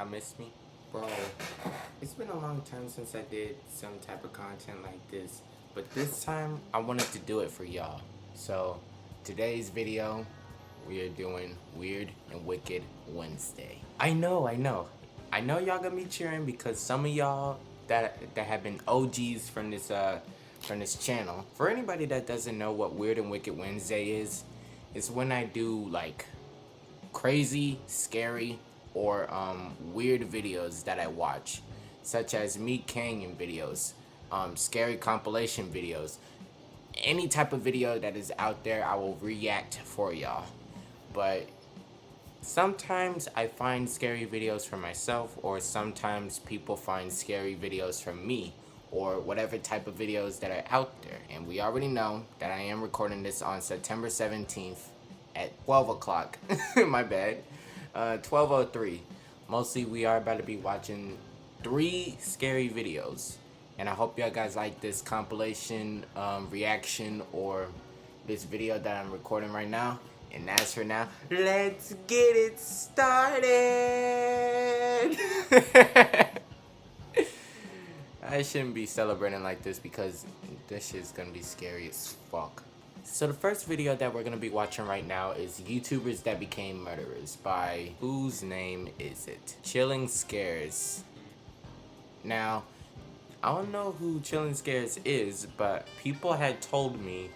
Y'all miss me? Bro, it's been a long time since I did some type of content like this, but this time I wanted to do it for y'all. So today's video, we are doing Weird and Wicked Wednesday. I know y'all gonna be cheering because some of y'all that have been OGs from this channel. For anybody that doesn't know what Weird and Wicked Wednesday is, it's when I do like crazy, scary, or weird videos that I watch, such as Meat Canyon videos, scary compilation videos, any type of video that is out there, I will react for y'all. But sometimes I find scary videos for myself, or sometimes people find scary videos from me, or whatever type of videos that are out there. And we already know that I am recording this on September 17th at 12 o'clock. My bad. 12:03. Mostly we are about to be watching 3 scary videos. And I hope y'all guys like this compilation reaction or this video that I'm recording right now. And as for now, let's get it started. I shouldn't be celebrating like this because this shit's gonna be scary as fuck. So the first video that we're gonna be watching right now is YouTubers That Became Murderers by, whose name is it? Chilling Scares. Now, I don't know who Chilling Scares is, but people had told me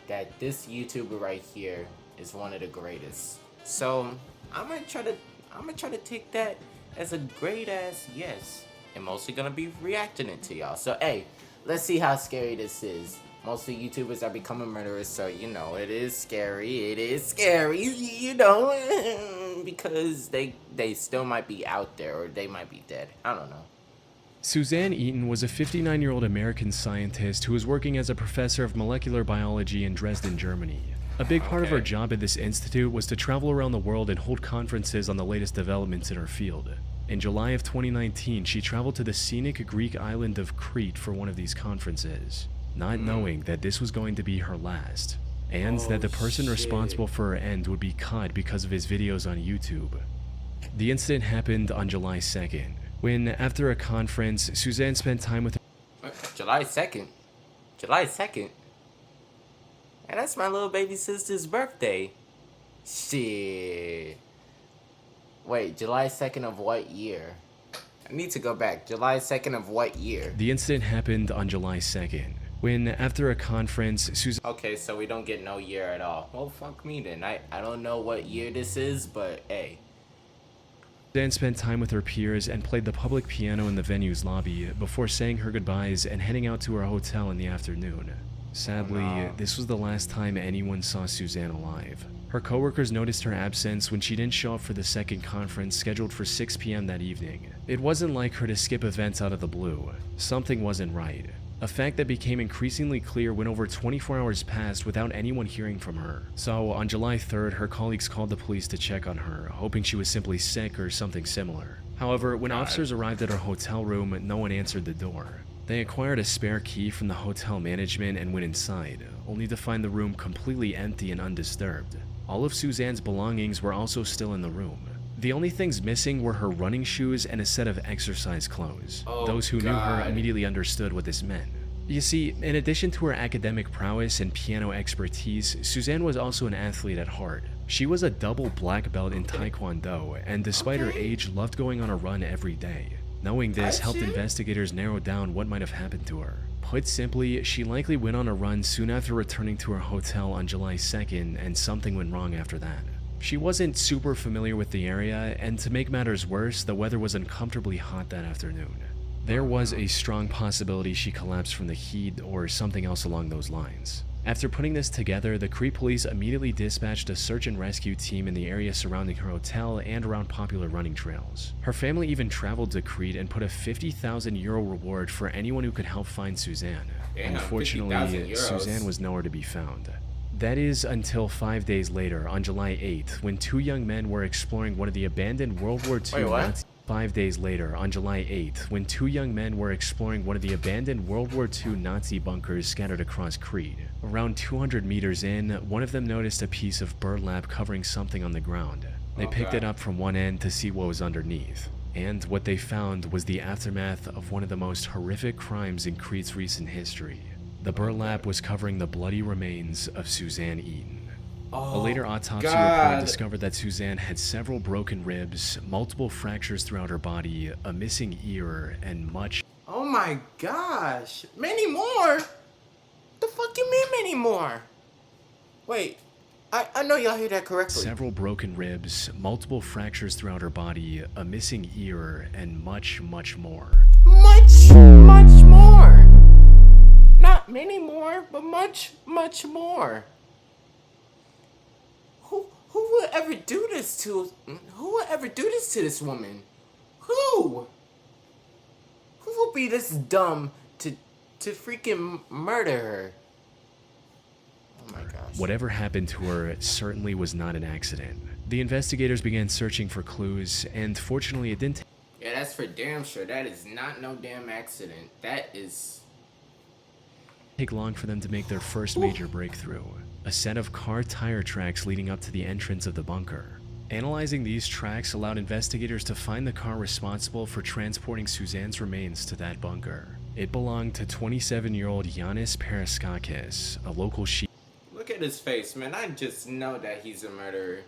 that this YouTuber right here is one of the greatest. So I'm gonna try to take that as a great ass yes. I'm mostly gonna be reacting it to y'all. So hey, let's see how scary this is. Mostly YouTubers are becoming murderers, so you know it is scary. It is scary, you know, because they still might be out there or they might be dead. I don't know. Suzanne Eaton was a 59-year-old American scientist who was working as a professor of molecular biology in Dresden, Germany. A big part of her job at this institute was to travel around the world and hold conferences on the latest developments in her field. In July of 2019, she traveled to the scenic Greek island of Crete for one of these conferences, not knowing that this was going to be her last, and that the person responsible for her end would be caught because of his videos on YouTube. The incident happened on July 2nd, when, after a conference, Suzanne spent time with her. July 2nd? July 2nd? And that's my little baby sister's birthday. Shit. Wait, July 2nd of what year? I need to go back. July 2nd of what year? The incident happened on July 2nd, when, after a conference, Suzanne... Okay, so we don't get no year at all. Well, fuck me then. I don't know what year this is, but hey. Suzanne spent time with her peers and played the public piano in the venue's lobby before saying her goodbyes and heading out to her hotel in the afternoon. Sadly, this was the last time anyone saw Suzanne alive. Her coworkers noticed her absence when she didn't show up for the second conference scheduled for 6 p.m. that evening. It wasn't like her to skip events out of the blue. Something wasn't right. A fact that became increasingly clear when over 24 hours passed without anyone hearing from her. So, on July 3rd, her colleagues called the police to check on her, hoping she was simply sick or something similar. However, when officers arrived at her hotel room, no one answered the door. They acquired a spare key from the hotel management and went inside, only to find the room completely empty and undisturbed. All of Suzanne's belongings were also still in the room. The only things missing were her running shoes and a set of exercise clothes. Those who knew her immediately understood what this meant. You see, in addition to her academic prowess and piano expertise, Suzanne was also an athlete at heart. She was a double black belt in Taekwondo, and despite her age, loved going on a run every day. Knowing this helped investigators narrow down what might have happened to her. Put simply, she likely went on a run soon after returning to her hotel on July 2nd, and something went wrong after that. She wasn't super familiar with the area, and to make matters worse, the weather was uncomfortably hot that afternoon. There was a strong possibility she collapsed from the heat or something else along those lines. After putting this together, the Crete police immediately dispatched a search and rescue team in the area surrounding her hotel and around popular running trails. Her family even traveled to Crete and put a €50,000 reward for anyone who could help find Suzanne. Damn, unfortunately, Suzanne was nowhere to be found. That is until 5 days later, on July 8th, when 2 young men were exploring one of the abandoned World War II Nazi 5 days later, on July 8th, when 2 young men were exploring one of the abandoned World War II Nazi bunkers scattered across Crete. Around 200 meters in, one of them noticed a piece of burlap covering something on the ground. They picked it up from one end to see what was underneath. And what they found was the aftermath of one of the most horrific crimes in Crete's recent history. The burlap was covering the bloody remains of Suzanne Eaton. A later autopsy report discovered that Suzanne had several broken ribs, multiple fractures throughout her body, a missing ear, and much. Oh my gosh. Many more? The fuck you mean many more? Wait, I know y'all hear that correctly. Several broken ribs, multiple fractures throughout her body, a missing ear, and much, much more. Much more. Not many more, but much more. Who would ever do this to this woman? Who would be this dumb to freaking murder her? Oh my gosh. Whatever happened to her certainly was not an accident. The investigators began searching for clues, and fortunately it didn't Yeah, that's for damn sure. That is not no damn accident. That is take long for them to make their first major breakthrough. A set of car tire tracks leading up to the entrance of the bunker. Analyzing these tracks allowed investigators to find the car responsible for transporting Suzanne's remains to that bunker. It belonged to 27-year-old Yanis Paraskakis, a local sheep. Look at his face, man. I just know that he's a murderer.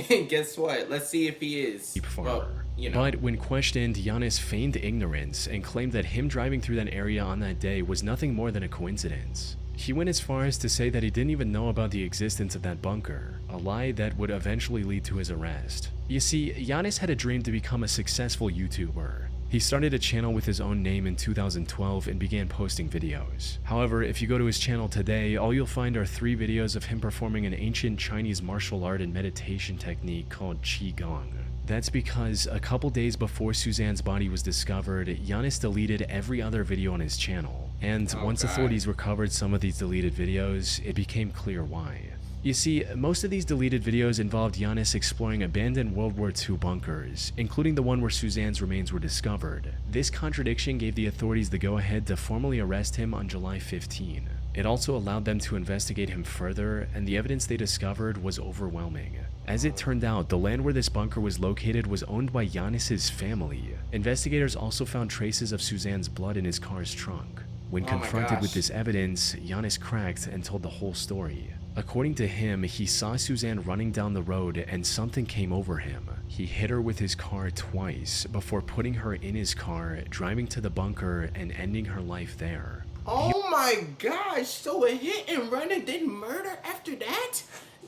And guess what? Let's see if he is. Well, you know. But when questioned, Yanis feigned ignorance and claimed that him driving through that area on that day was nothing more than a coincidence. He went as far as to say that he didn't even know about the existence of that bunker, a lie that would eventually lead to his arrest. You see, Yanis had a dream to become a successful YouTuber. He started a channel with his own name in 2012 and began posting videos. However, if you go to his channel today, all you'll find are 3 videos of him performing an ancient Chinese martial art and meditation technique called Qigong. That's because a couple days before Suzanne's body was discovered, Yanis deleted every other video on his channel. And once authorities recovered some of these deleted videos, it became clear why. You see, most of these deleted videos involved Yanis exploring abandoned World War II bunkers, including the one where Suzanne's remains were discovered. This contradiction gave the authorities the go-ahead to formally arrest him on July 15. It also allowed them to investigate him further, and the evidence they discovered was overwhelming. As it turned out, the land where this bunker was located was owned by Yanis's family. Investigators also found traces of Suzanne's blood in his car's trunk. When confronted with this evidence, Yanis cracked and told the whole story. According to him, he saw Suzanne running down the road and something came over him. He hit her with his car twice before putting her in his car, driving to the bunker, and ending her life there. Oh my gosh, so a hit and run and then murder after that?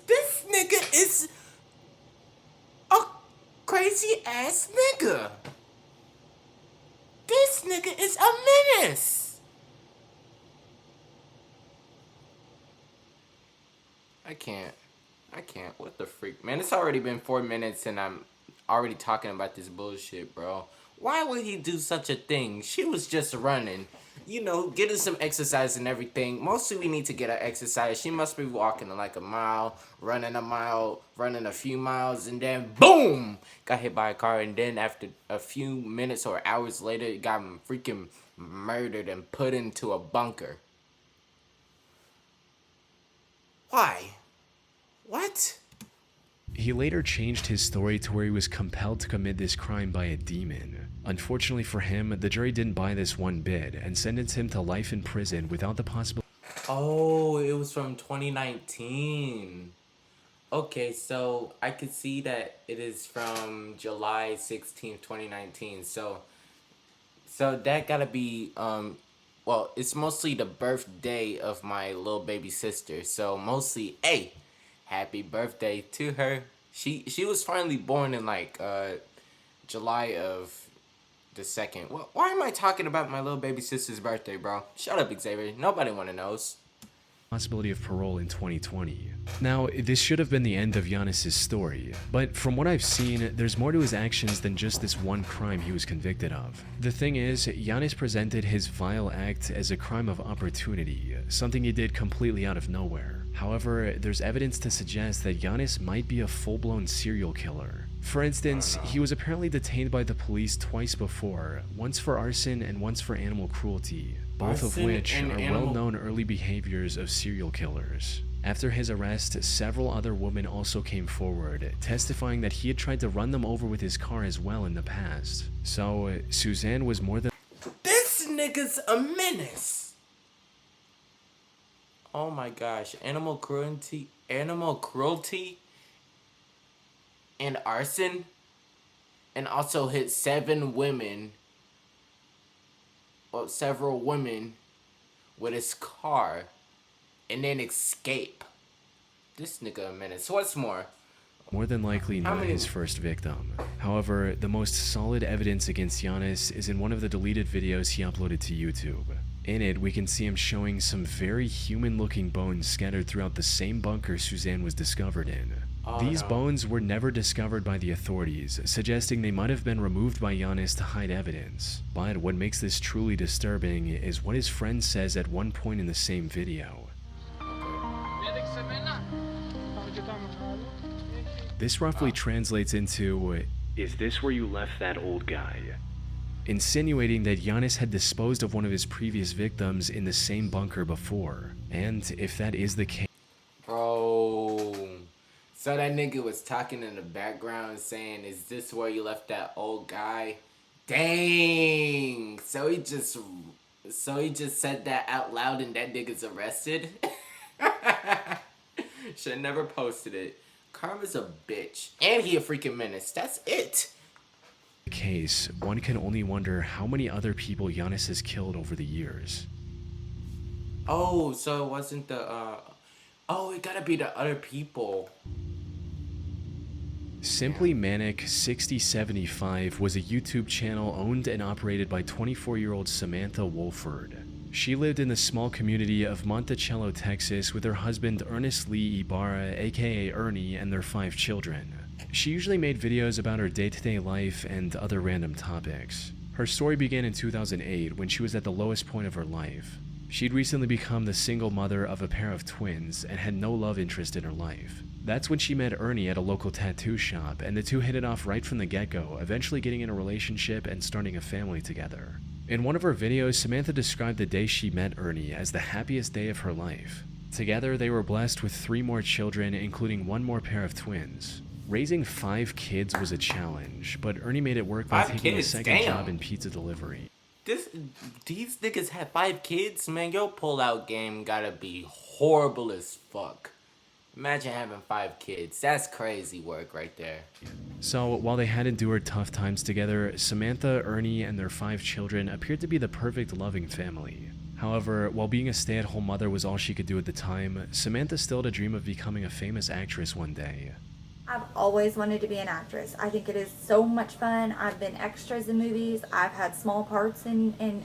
This nigga is a crazy ass nigga. This nigga is a menace. I can't. What the freak? Man, it's already been 4 minutes and I'm already talking about this bullshit, bro. Why would he do such a thing? She was just running. You know, getting some exercise and everything. Mostly we need to get her exercise. She must be walking like a mile, running a few miles, and then boom! Got hit by a car, and then after a few minutes or hours later, got freaking murdered and put into a bunker. Why? What? He later changed his story to where he was compelled to commit this crime by a demon. Unfortunately for him, the jury didn't buy this one bit and sentenced him to life in prison without the possibility. Oh, it was from 2019. Okay, so I could see that it is from July 16th, 2019. So that gotta be, well, it's mostly the birthday of my little baby sister. So mostly, hey, happy birthday to her. She was finally born in like July of the 2nd. Well, why am I talking about my little baby sister's birthday, bro? Shut up, Xavier. Nobody wanna knows. Possibility of parole in 2020. Now, this should have been the end of Yanis' story, but from what I've seen, there's more to his actions than just this one crime he was convicted of. The thing is, Yanis presented his vile act as a crime of opportunity, something he did completely out of nowhere. However, there's evidence to suggest that Yanis might be a full-blown serial killer. For instance, he was apparently detained by the police twice before, once for arson and once for animal cruelty, both of which are well-known early behaviors of serial killers. After his arrest, several other women also came forward, testifying that he had tried to run them over with his car as well in the past. So, Suzanne was more than— This nigga's a menace. Oh my gosh, animal cruelty, and arson, and also hit several women with his car, and then escape. This nigga a menace. What's more than likely not his first victim. However, the most solid evidence against Giannis is in one of the deleted videos he uploaded to YouTube. In it, we can see him showing some very human-looking bones scattered throughout the same bunker Suzanne was discovered in. These bones were never discovered by the authorities, suggesting they might have been removed by Giannis to hide evidence. But what makes this truly disturbing is what his friend says at one point in the same video. This roughly translates into, "Is this where you left that old guy?" Insinuating that Giannis had disposed of one of his previous victims in the same bunker before. And if that is the case— Bro, so that nigga was talking in the background saying, "Is this where you left that old guy?" Dang. So he just said that out loud and that nigga's arrested. Should never posted it. Karma's a bitch. And he a freaking menace. That's it. Case, one can only wonder how many other people Giannis has killed over the years. Oh, so it wasn't the oh, it gotta be the other people. Simply Manic 6075 was a YouTube channel owned and operated by 24-year-old Samantha Wolford. She lived in the small community of Monticello, Texas with her husband Ernest Lee Ibarra, aka Ernie, and their 5 children. She usually made videos about her day-to-day life and other random topics. Her story began in 2008 when she was at the lowest point of her life. She'd recently become the single mother of a pair of twins and had no love interest in her life. That's when she met Ernie at a local tattoo shop, and the two hit it off right from the get-go, eventually getting in a relationship and starting a family together. In one of her videos, Samantha described the day she met Ernie as the happiest day of her life. Together, they were blessed with 3 more children, including 1 more pair of twins. Raising 5 kids was a challenge, but Ernie made it work by taking a second job in pizza delivery. These niggas had 5 kids? Man, your pull-out game gotta be horrible as fuck. Imagine having 5 kids. That's crazy work right there. So, while they had endured tough times together, Samantha, Ernie, and their 5 children appeared to be the perfect loving family. However, while being a stay-at-home mother was all she could do at the time, Samantha still had a dream of becoming a famous actress one day. I've always wanted to be an actress. I think it is so much fun. I've been extras in movies. I've had small parts in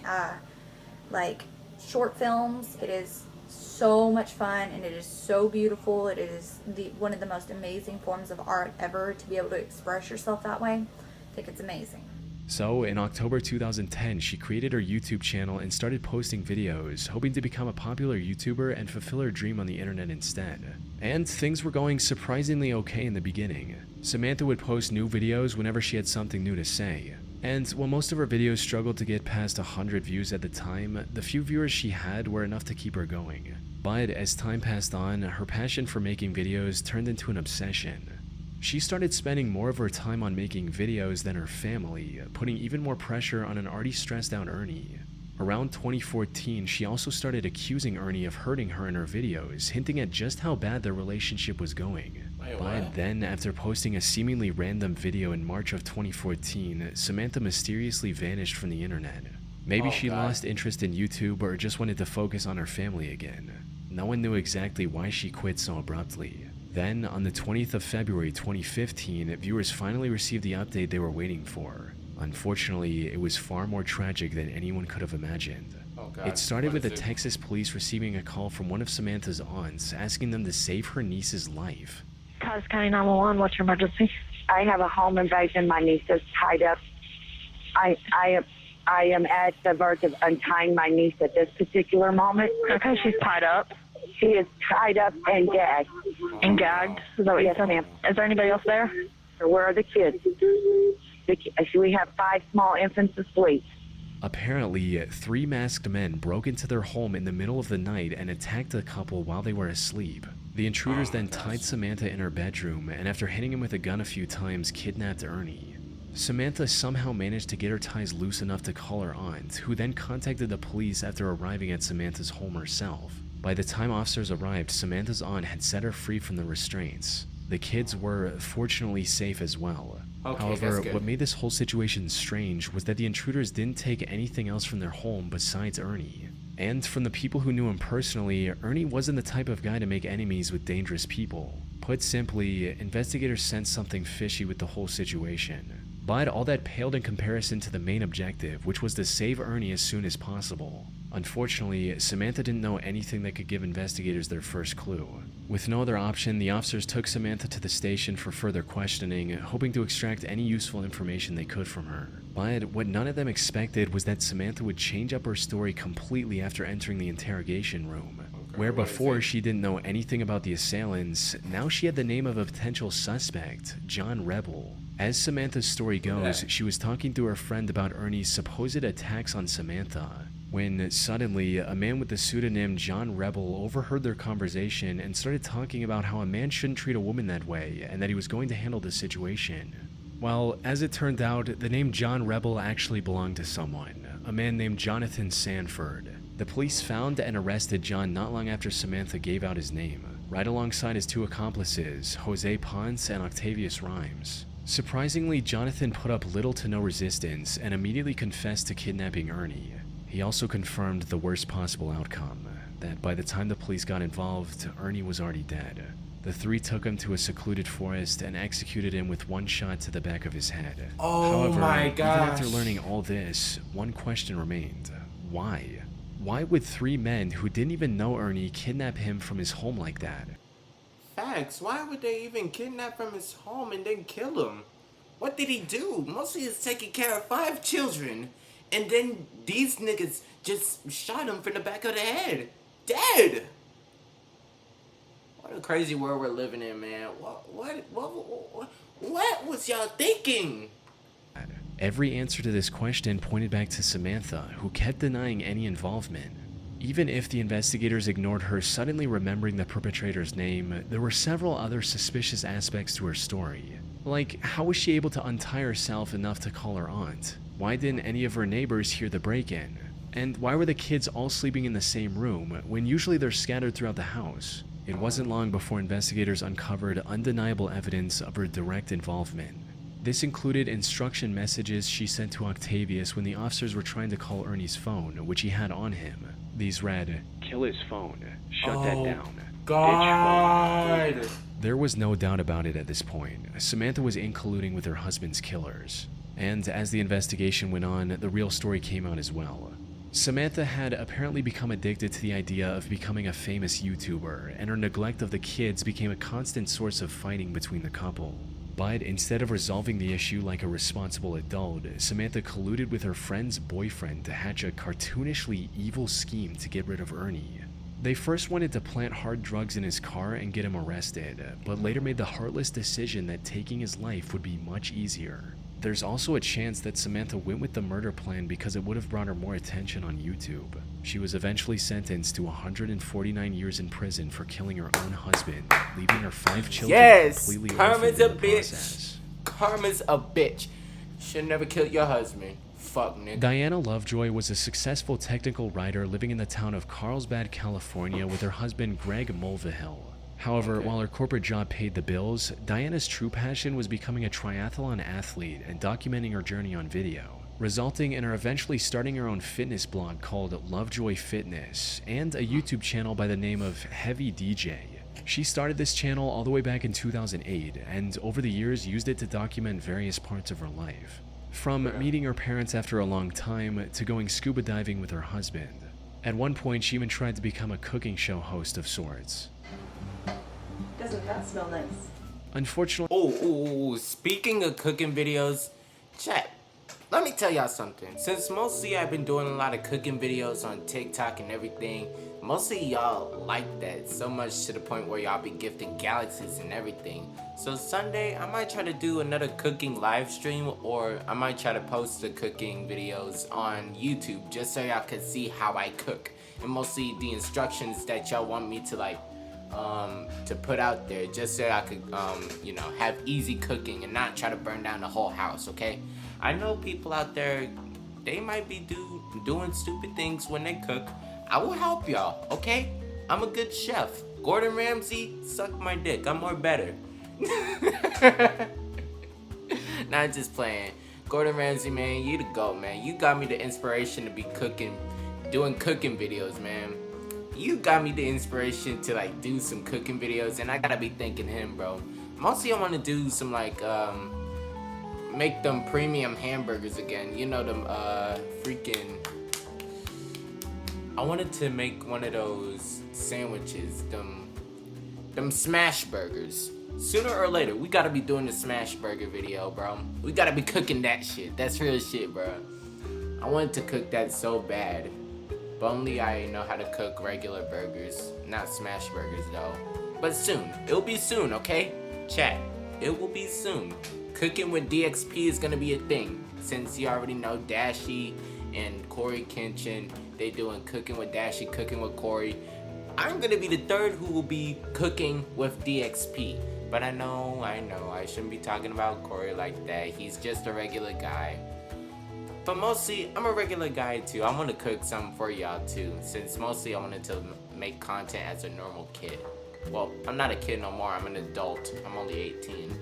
like short films. It is so much fun and it is so beautiful. It is one of the most amazing forms of art ever to be able to express yourself that way. I think it's amazing. So, in October 2010, she created her YouTube channel and started posting videos, hoping to become a popular YouTuber and fulfill her dream on the internet instead. And things were going surprisingly okay in the beginning. Samantha would post new videos whenever she had something new to say. And while most of her videos struggled to get past 100 views at the time, the few viewers she had were enough to keep her going. But as time passed on, her passion for making videos turned into an obsession. She started spending more of her time on making videos than her family, putting even more pressure on an already stressed out Ernie. Around 2014, she also started accusing Ernie of hurting her in her videos, hinting at just how bad their relationship was going. But then, after posting a seemingly random video in March of 2014, Samantha mysteriously vanished from the internet. Maybe she lost interest in YouTube or just wanted to focus on her family again. No one knew exactly why she quit so abruptly. Then, on the 20th of February 2015, viewers finally received the update they were waiting for. Unfortunately, it was far more tragic than anyone could have imagined. It started with the Texas police receiving a call from one of Samantha's aunts asking them to save her niece's life. Coast County 911, what's your emergency? I have a home invasion. My niece is tied up. I am at the verge of untying my niece at this particular moment. Okay, she's tied up. She is tied up and gagged. And gagged? Is that what you said? Ma'am. Is there anybody else there? Where are the kids? We have 5 small infants asleep. Apparently, 3 masked men broke into their home in the middle of the night and attacked the couple while they were asleep. The intruders then tied Samantha in her bedroom, and after hitting him with a gun a few times, kidnapped Ernie. Samantha somehow managed to get her ties loose enough to call her aunt, who then contacted the police after arriving at Samantha's home herself. By the time officers arrived, Samantha's aunt had set her free from the restraints. The kids were fortunately safe as well. Okay, However, what made this whole situation strange was that the intruders didn't take anything else from their home besides Ernie. And from the people who knew him personally, Ernie wasn't the type of guy to make enemies with dangerous people. Put simply, investigators sensed something fishy with the whole situation. But all that paled in comparison to the main objective, which was to save Ernie as soon as possible. Unfortunately, Samantha didn't know anything that could give investigators their first clue. With no other option, the officers took Samantha to the station for further questioning, hoping to extract any useful information they could from her. But what none of them expected was that Samantha would change up her story completely after entering the interrogation room. Where before she didn't know anything about the assailants, now she had the name of a potential suspect, John Rebel. As Samantha's story goes, she was talking to her friend about Ernie's supposed attacks on Samantha, when suddenly a man with the pseudonym John Rebel overheard their conversation and started talking about how a man shouldn't treat a woman that way and that he was going to handle the situation. Well, as it turned out, the name John Rebel actually belonged to someone, a man named Jonathan Sanford. The police found and arrested John not long after Samantha gave out his name, right alongside his two accomplices, Jose Ponce and Octavius Rhymes. Surprisingly, Jonathan put up little to no resistance and immediately confessed to kidnapping Ernie. He also confirmed the worst possible outcome, that by the time the police got involved, Ernie was already dead. The three took him to a secluded forest and executed him with one shot to the back of his head. Oh my gosh. Even after learning all this, one question remained. Why? Why would three men who didn't even know Ernie kidnap him from his home like that? Facts. Why would they even kidnap from his home and then kill him? What did he do? Mostly he's taking care of 5 children. And then these niggas just shot him from the back of the head. Dead! What a crazy world we're living in, man. What was y'all thinking? Every answer to this question pointed back to Samantha, who kept denying any involvement. Even if the investigators ignored her suddenly remembering the perpetrator's name, there were several other suspicious aspects to her story. Like, how was she able to untie herself enough to call her aunt? Why didn't any of her neighbors hear the break-in? And why were the kids all sleeping in the same room, when usually they're scattered throughout the house? It wasn't long before investigators uncovered undeniable evidence of her direct involvement. This included instruction messages she sent to Octavius when the officers were trying to call Ernie's phone, which he had on him. These read, "Kill his phone. Shut that down. God. Bitch phone." There was no doubt about it at this point. Samantha was in colluding with her husband's killers. And as the investigation went on, the real story came out as well. Samantha had apparently become addicted to the idea of becoming a famous YouTuber, and her neglect of the kids became a constant source of fighting between the couple. But instead of resolving the issue like a responsible adult, Samantha colluded with her friend's boyfriend to hatch a cartoonishly evil scheme to get rid of Ernie. They first wanted to plant hard drugs in his car and get him arrested, but later made the heartless decision that taking his life would be much easier. There's also a chance that Samantha went with the murder plan because it would have brought her more attention on YouTube. She was eventually sentenced to 149 years in prison for killing her own husband, leaving her 5 children completely orphaned in the process. Karma's a bitch. Should never kill your husband. Fuck, nigga. Diana Lovejoy was a successful technical writer living in the town of Carlsbad, California with her husband Greg Mulvihill. However, while her corporate job paid the bills, Diana's true passion was becoming a triathlon athlete and documenting her journey on video, resulting in her eventually starting her own fitness blog called Lovejoy Fitness and a YouTube channel by the name of Heavy DJ. She started this channel all the way back in 2008 and over the years used it to document various parts of her life. From meeting her parents after a long time to going scuba diving with her husband. At one point, she even tried to become a cooking show host of sorts. Doesn't that smell nice? Unfortunately, Speaking of cooking videos, chat, let me tell y'all something. Since mostly I've been doing a lot of cooking videos on TikTok and everything, mostly y'all like that so much to the point where y'all be gifting galaxies and everything. So Sunday, I might try to do another cooking live stream, or I might try to post the cooking videos on YouTube just so y'all can see how I cook. And mostly the instructions that y'all want me to to put out there just so I could, you know, have easy cooking and not try to burn down the whole house, okay? I know people out there, they might be doing stupid things when they cook. I will help y'all, okay? I'm a good chef. Gordon Ramsay, suck my dick. I'm more better. Not just playing. Gordon Ramsay, man, you the GOAT, man. You got me the inspiration to be cooking, doing cooking videos, man. You got me the inspiration to like do some cooking videos, and I gotta be thanking him, bro. Mostly I want to do some like make them premium hamburgers again. You know them freaking. I wanted to make one of those sandwiches, them smash burgers. Sooner or later, we gotta be doing the smash burger video, bro. We gotta be cooking that shit. That's real shit, bro. I wanted to cook that so bad. But only I know how to cook regular burgers. Not smash burgers, though. But soon. It'll be soon, okay? Chat. It will be soon. Cooking with DXP is gonna be a thing. Since you already know Dashi and Corey Kenshin, they doing Cooking with Dashi, Cooking with Corey. I'm gonna be the third who will be cooking with DXP. But I know, I shouldn't be talking about Corey like that. He's just a regular guy. But mostly, I'm a regular guy too. I want to cook something for y'all too, since mostly I wanted to make content as a normal kid. Well, I'm not a kid no more. I'm an adult. I'm only 18.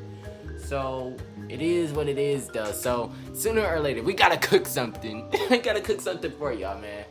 So, it is what it is though. So, sooner or later, we gotta cook something. I gotta cook something for y'all, man.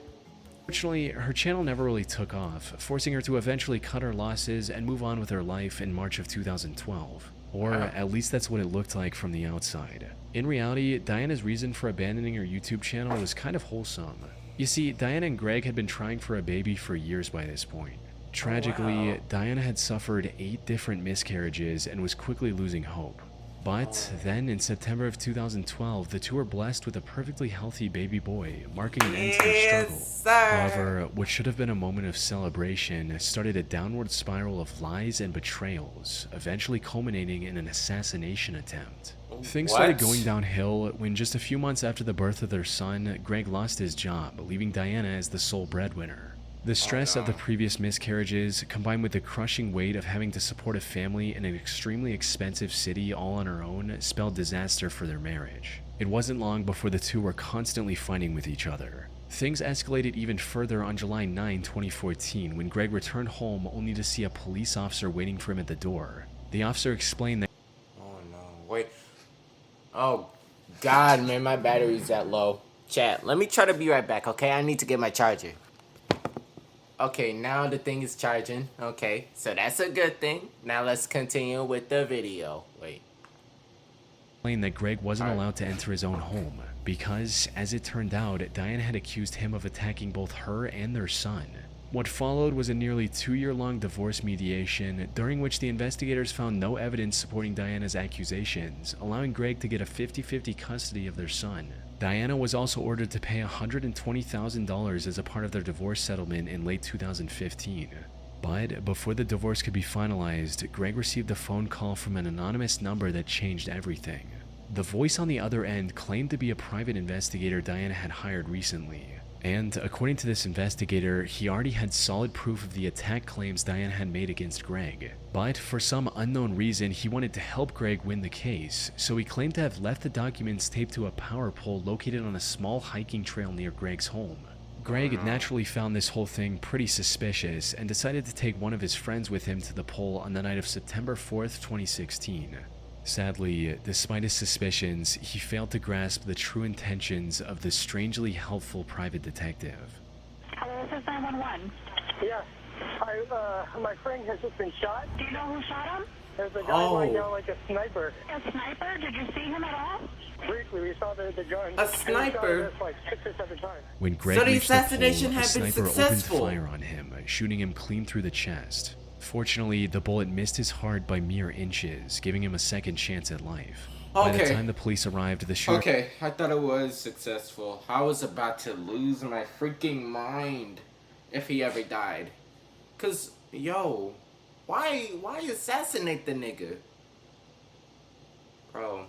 Fortunately, her channel never really took off, forcing her to eventually cut her losses and move on with her life in March of 2012. Or at least that's what it looked like from the outside. In reality, Diana's reason for abandoning her YouTube channel was kind of wholesome. You see, Diana and Greg had been trying for a baby for years by this point. Tragically, Diana had suffered 8 different miscarriages and was quickly losing hope. But then in September of 2012, the two were blessed with a perfectly healthy baby boy, marking an end to their struggle. However, what should have been a moment of celebration started a downward spiral of lies and betrayals, eventually culminating in an assassination attempt. Things started going downhill when just a few months after the birth of their son, Greg lost his job, leaving Diana as the sole breadwinner. The stress of the previous miscarriages, combined with the crushing weight of having to support a family in an extremely expensive city all on her own, spelled disaster for their marriage. It wasn't long before the two were constantly fighting with each other. Things escalated even further on July 9, 2014, when Greg returned home only to see a police officer waiting for him at the door. The officer explained that— Oh no, wait. Oh God, man, my battery's that low. Chat, let me try to be right back, okay? I need to get my charger. Okay, now the thing is charging. Okay, so that's a good thing. Now let's continue with the video. Wait. That Greg wasn't allowed to enter his own home because, as it turned out, Diana had accused him of attacking both her and their son. What followed was a nearly 2-year-long divorce mediation, during which the investigators found no evidence supporting Diana's accusations, allowing Greg to get a 50-50 custody of their son. Diana was also ordered to pay $120,000 as a part of their divorce settlement in late 2015. But before the divorce could be finalized, Greg received a phone call from an anonymous number that changed everything. The voice on the other end claimed to be a private investigator Diana had hired recently. And according to this investigator, he already had solid proof of the attack claims Diana had made against Greg. But for some unknown reason, he wanted to help Greg win the case, so he claimed to have left the documents taped to a power pole located on a small hiking trail near Greg's home. Greg naturally found this whole thing pretty suspicious and decided to take one of his friends with him to the pole on the night of September 4th, 2016. Sadly, despite his suspicions, he failed to grasp the true intentions of the strangely helpful private detective. Hello, this is 911. Yes. My friend has just been shot. Do you know who shot him? There's a guy lying down like a sniper. A sniper? Did you see him at all? Briefly, we saw the gun. A sniper? And we shot like 6 or 7 times. When Greg So the reached the pole, assassination a had been sniper successful. opened fire on him, shooting him clean through the chest. Fortunately, the bullet missed his heart by mere inches, giving him a second chance at life. By the time the police arrived, the shooter— Okay, I thought it was successful. I was about to lose my freaking mind if he ever died. Cause, yo, why assassinate the nigga? Bro.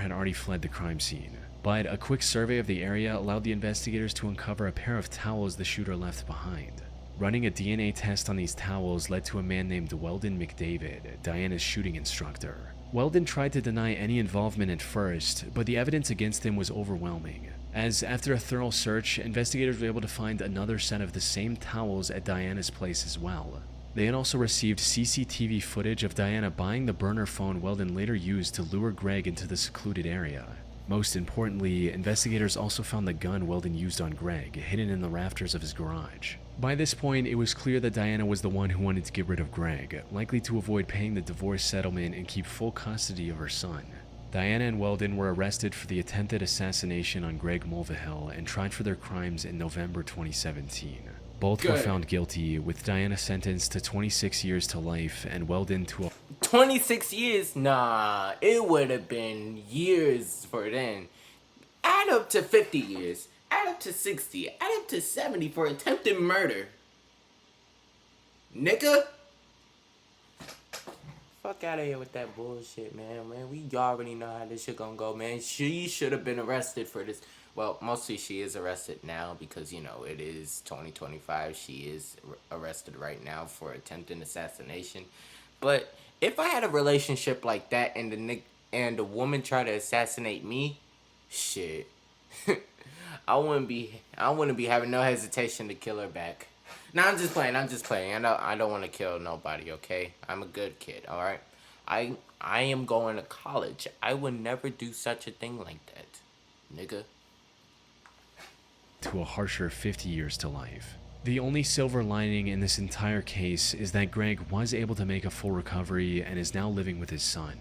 had already fled the crime scene. But a quick survey of the area allowed the investigators to uncover a pair of towels the shooter left behind. Running a DNA test on these towels led to a man named Weldon McDavid, Diana's shooting instructor. Weldon tried to deny any involvement at first, but the evidence against him was overwhelming, as after a thorough search, investigators were able to find another set of the same towels at Diana's place as well. They had also received CCTV footage of Diana buying the burner phone Weldon later used to lure Greg into the secluded area. Most importantly, investigators also found the gun Weldon used on Greg, hidden in the rafters of his garage. By this point, it was clear that Diana was the one who wanted to get rid of Greg, likely to avoid paying the divorce settlement and keep full custody of her son. Diana and Weldon were arrested for the attempted assassination on Greg Mulvihill and tried for their crimes in November 2017. Both were found guilty, with Diana sentenced to 26 years to life and Weldon to 26 years? Nah, it would have been years for then. Add up to 50 years. Add up to 60. Add up to 70 for attempted murder. Nigga? Fuck out of here with that bullshit, man. We already know how this shit gonna go, man. She should have been arrested for this. Well, mostly she is arrested now because, you know, it is 2025. She is arrested right now for attempted assassination. But if I had a relationship like that and the woman tried to assassinate me, shit, I wouldn't be having no hesitation to kill her back. No, I'm just playing. I don't want to kill nobody, okay? I'm a good kid, all right? I am going to college. I would never do such a thing like that, nigga. to a harsher 50 years to life. The only silver lining in this entire case is that Greg was able to make a full recovery and is now living with his son.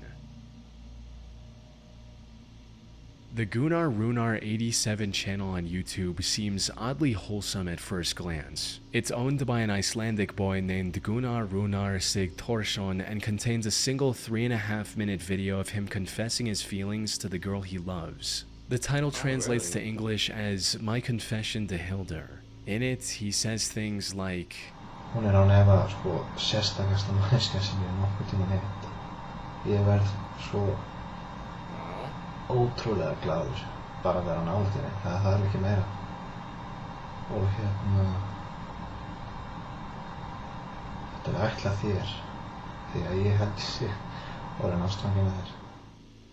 The Gunnar Runar 87 channel on YouTube seems oddly wholesome at first glance. It's owned by an Icelandic boy named Gunnar Runar Sigthorsson and contains a single 3.5-minute video of him confessing his feelings to the girl he loves. The title translates to English as My Confession to Hildur. In it, he says things like, Hún án efa sérstakasta manneskja sem ég nokkuð tímann hitt. Ég verð svo ótrúlega glaður bara að vera nálægt henni. Það ekki meira. Og þetta ætlað þér því að ég held sig orðinn ástfanginn með þér.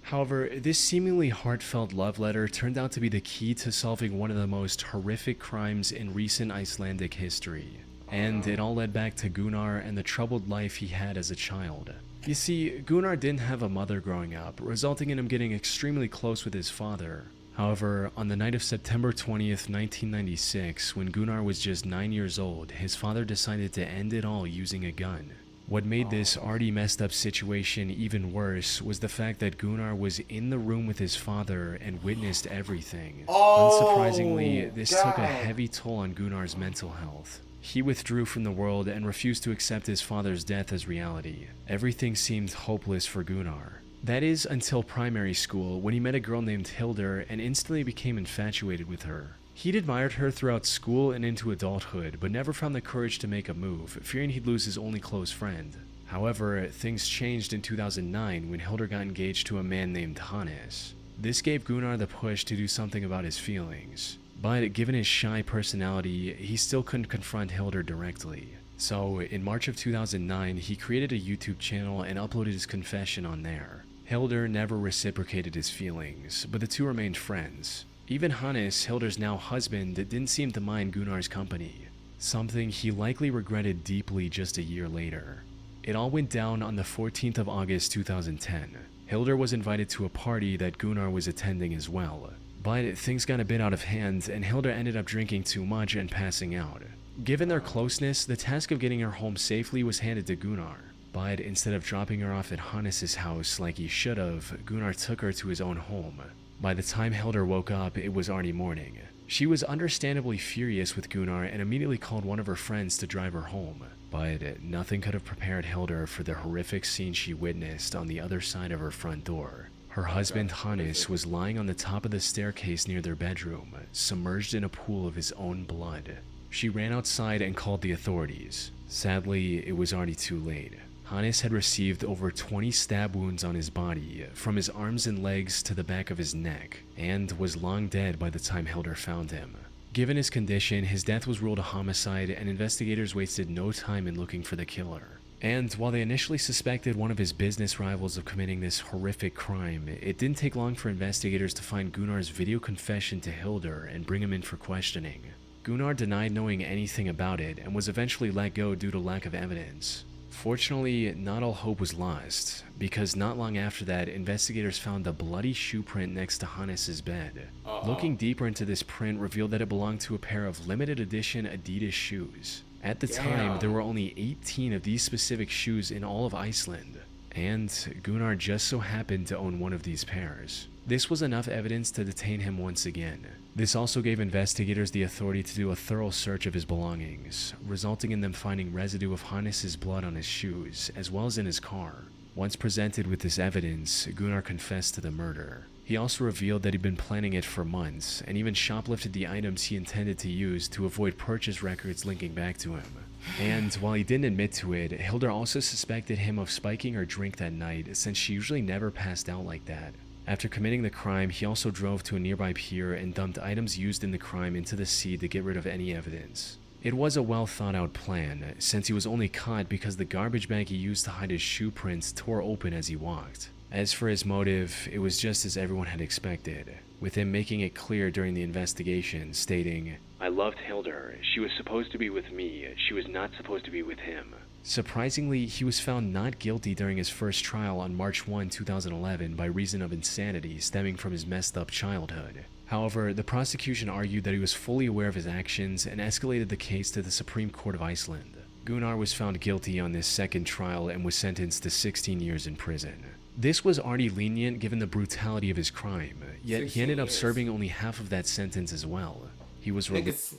However, this seemingly heartfelt love letter turned out to be the key to solving one of the most horrific crimes in recent Icelandic history. And it all led back to Gunnar and the troubled life he had as a child. You see, Gunnar didn't have a mother growing up, resulting in him getting extremely close with his father. However, on the night of September 20th, 1996, when Gunnar was just 9 years old, his father decided to end it all using a gun. What made this already messed up situation even worse was the fact that Gunnar was in the room with his father and witnessed everything. Unsurprisingly, this took a heavy toll on Gunnar's mental health. He withdrew from the world and refused to accept his father's death as reality. Everything seemed hopeless for Gunnar. That is until primary school, when he met a girl named Hildur and instantly became infatuated with her. He'd admired her throughout school and into adulthood, but never found the courage to make a move, fearing he'd lose his only close friend. However, things changed in 2009 when Hildur got engaged to a man named Hannes. This gave Gunnar the push to do something about his feelings. But given his shy personality, he still couldn't confront Hildur directly. So, in March of 2009, he created a YouTube channel and uploaded his confession on there. Hildur never reciprocated his feelings, but the two remained friends. Even Hannes, Hildur's now husband, didn't seem to mind Gunnar's company, something he likely regretted deeply just a year later. It all went down on the 14th of August 2010. Hildur was invited to a party that Gunnar was attending as well. But things got a bit out of hand, and Hildur ended up drinking too much and passing out. Given their closeness, the task of getting her home safely was handed to Gunnar. But instead of dropping her off at Hannes' house like he should have, Gunnar took her to his own home. By the time Hildur woke up, it was already morning. She was understandably furious with Gunnar and immediately called one of her friends to drive her home. But nothing could have prepared Hildur for the horrific scene she witnessed on the other side of her front door. Her husband Hannes was lying on the top of the staircase near their bedroom, submerged in a pool of his own blood. She ran outside and called the authorities. Sadly, it was already too late. Hannes had received over 20 stab wounds on his body, from his arms and legs to the back of his neck, and was long dead by the time Hildur found him. Given his condition, his death was ruled a homicide, and investigators wasted no time in looking for the killer. And while they initially suspected one of his business rivals of committing this horrific crime, it didn't take long for investigators to find Gunnar's video confession to Hildur and bring him in for questioning. Gunnar denied knowing anything about it and was eventually let go due to lack of evidence. Fortunately, not all hope was lost, because not long after that, investigators found a bloody shoe print next to Hannes' bed. Looking deeper into this print revealed that it belonged to a pair of limited edition Adidas shoes. At the time, there were only 18 of these specific shoes in all of Iceland, and Gunnar just so happened to own one of these pairs. This was enough evidence to detain him once again. This also gave investigators the authority to do a thorough search of his belongings, resulting in them finding residue of Hannes' blood on his shoes, as well as in his car. Once presented with this evidence, Gunnar confessed to the murder. He also revealed that he'd been planning it for months, and even shoplifted the items he intended to use to avoid purchase records linking back to him. And while he didn't admit to it, Hildur also suspected him of spiking her drink that night, since she usually never passed out like that. After committing the crime, he also drove to a nearby pier and dumped items used in the crime into the sea to get rid of any evidence. It was a well thought out plan, since he was only caught because the garbage bag he used to hide his shoe prints tore open as he walked. As for his motive, it was just as everyone had expected, with him making it clear during the investigation, stating, "I loved Hildur. She was supposed to be with me. She was not supposed to be with him." Surprisingly, he was found not guilty during his first trial on March 1, 2011 by reason of insanity stemming from his messed up childhood. However, the prosecution argued that he was fully aware of his actions and escalated the case to the Supreme Court of Iceland. Gunnar was found guilty on this second trial and was sentenced to 16 years in prison. This was already lenient given the brutality of his crime, yet he ended up serving only half of that sentence as well. He was released.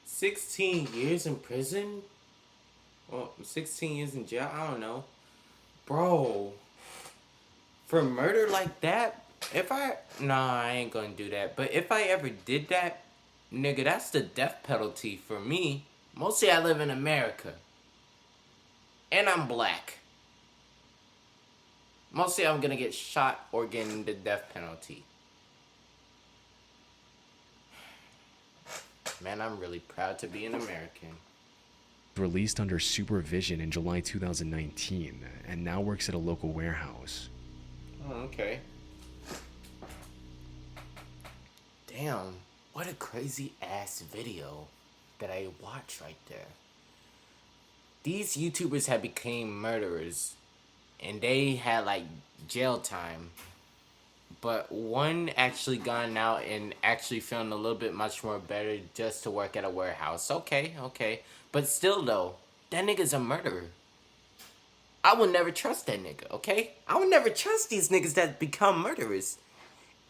16 years in prison? Well, 16 years in jail? I don't know. Bro. For murder like that? Nah, I ain't gonna do that. But if I ever did that, nigga, that's the death penalty for me. Mostly I live in America. And I'm black. Mostly I'm gonna get shot or getting the death penalty. Man, I'm really proud to be an American. Released under supervision in July 2019 and now works at a local warehouse. Oh, okay. Damn, what a crazy ass video that I watched right there. These YouTubers have become murderers and they had like jail time. But one actually gone out and actually feeling a little bit much more better just to work at a warehouse. Okay. But still though, that nigga's a murderer. I would never trust that nigga, okay? I would never trust these niggas that become murderers.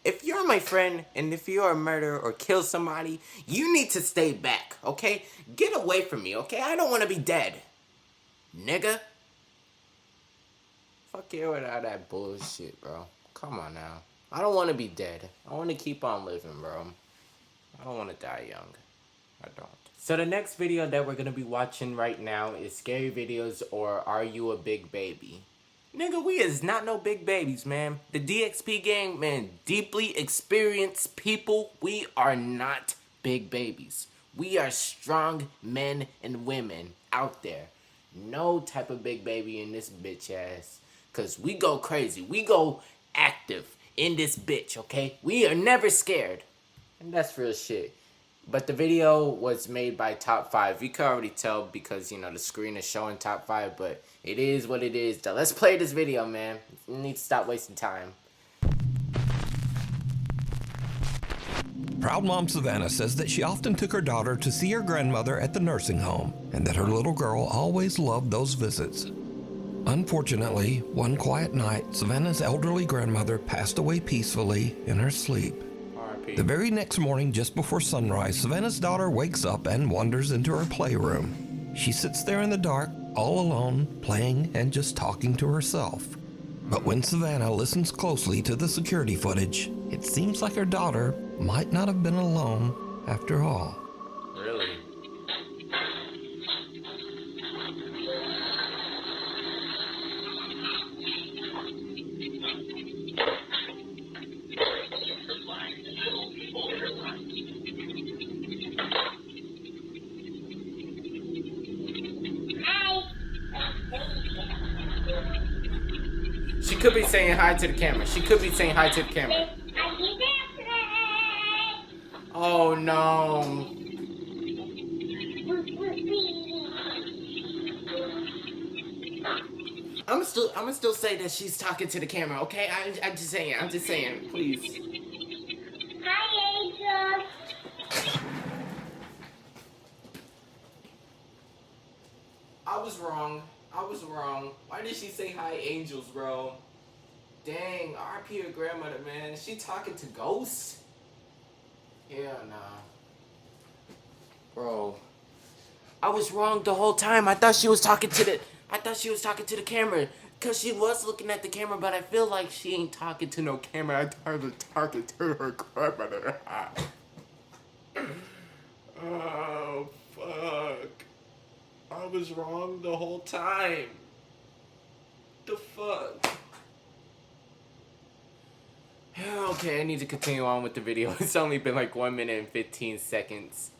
If you're my friend and if you're a murderer or kill somebody, you need to stay back, okay? Get away from me, okay? I don't want to be dead. Nigga. Fuck you with all that bullshit, bro. Come on now. I don't want to be dead. I want to keep on living, bro. I don't want to die young. I don't. So the next video that we're going to be watching right now is Scary Videos or Are You a Big Baby? Nigga, we is not no big babies, man. The DXP gang, man, deeply experienced people. We are not big babies. We are strong men and women out there. No type of big baby in this bitch ass. Because we go crazy. We go active in this bitch, okay? We are never scared. And that's real shit. But the video was made by Top 5. You can already tell because, you know, the screen is showing Top 5. But it is what it is. So let's play this video, man. We need to stop wasting time. Proud mom Savannah says that she often took her daughter to see her grandmother at the nursing home, and that her little girl always loved those visits. Unfortunately, one quiet night, Savannah's elderly grandmother passed away peacefully in her sleep. The very next morning, just before sunrise, Savannah's daughter wakes up and wanders into her playroom. She sits there in the dark, all alone, playing and just talking to herself. But when Savannah listens closely to the security footage, it seems like her daughter might not have been alone after all. Really? She could be saying hi to the camera. She could be saying hi to the camera. Oh no. I'm still say that she's talking to the camera, okay? I'm just saying, please. Hi, Angel. I was wrong. Why did she say hi, angels, bro? Dang, RP her grandmother, man. Is she talking to ghosts? Hell nah. Bro. I was wrong the whole time. I thought she was talking to the camera. Cause she was looking at the camera, but I feel like she ain't talking to no camera. I thought she was talking to her grandmother. Oh, fuck. I was wrong the whole time. The fuck? Okay, I need to continue on with the video. It's only been like 1 minute and 15 seconds.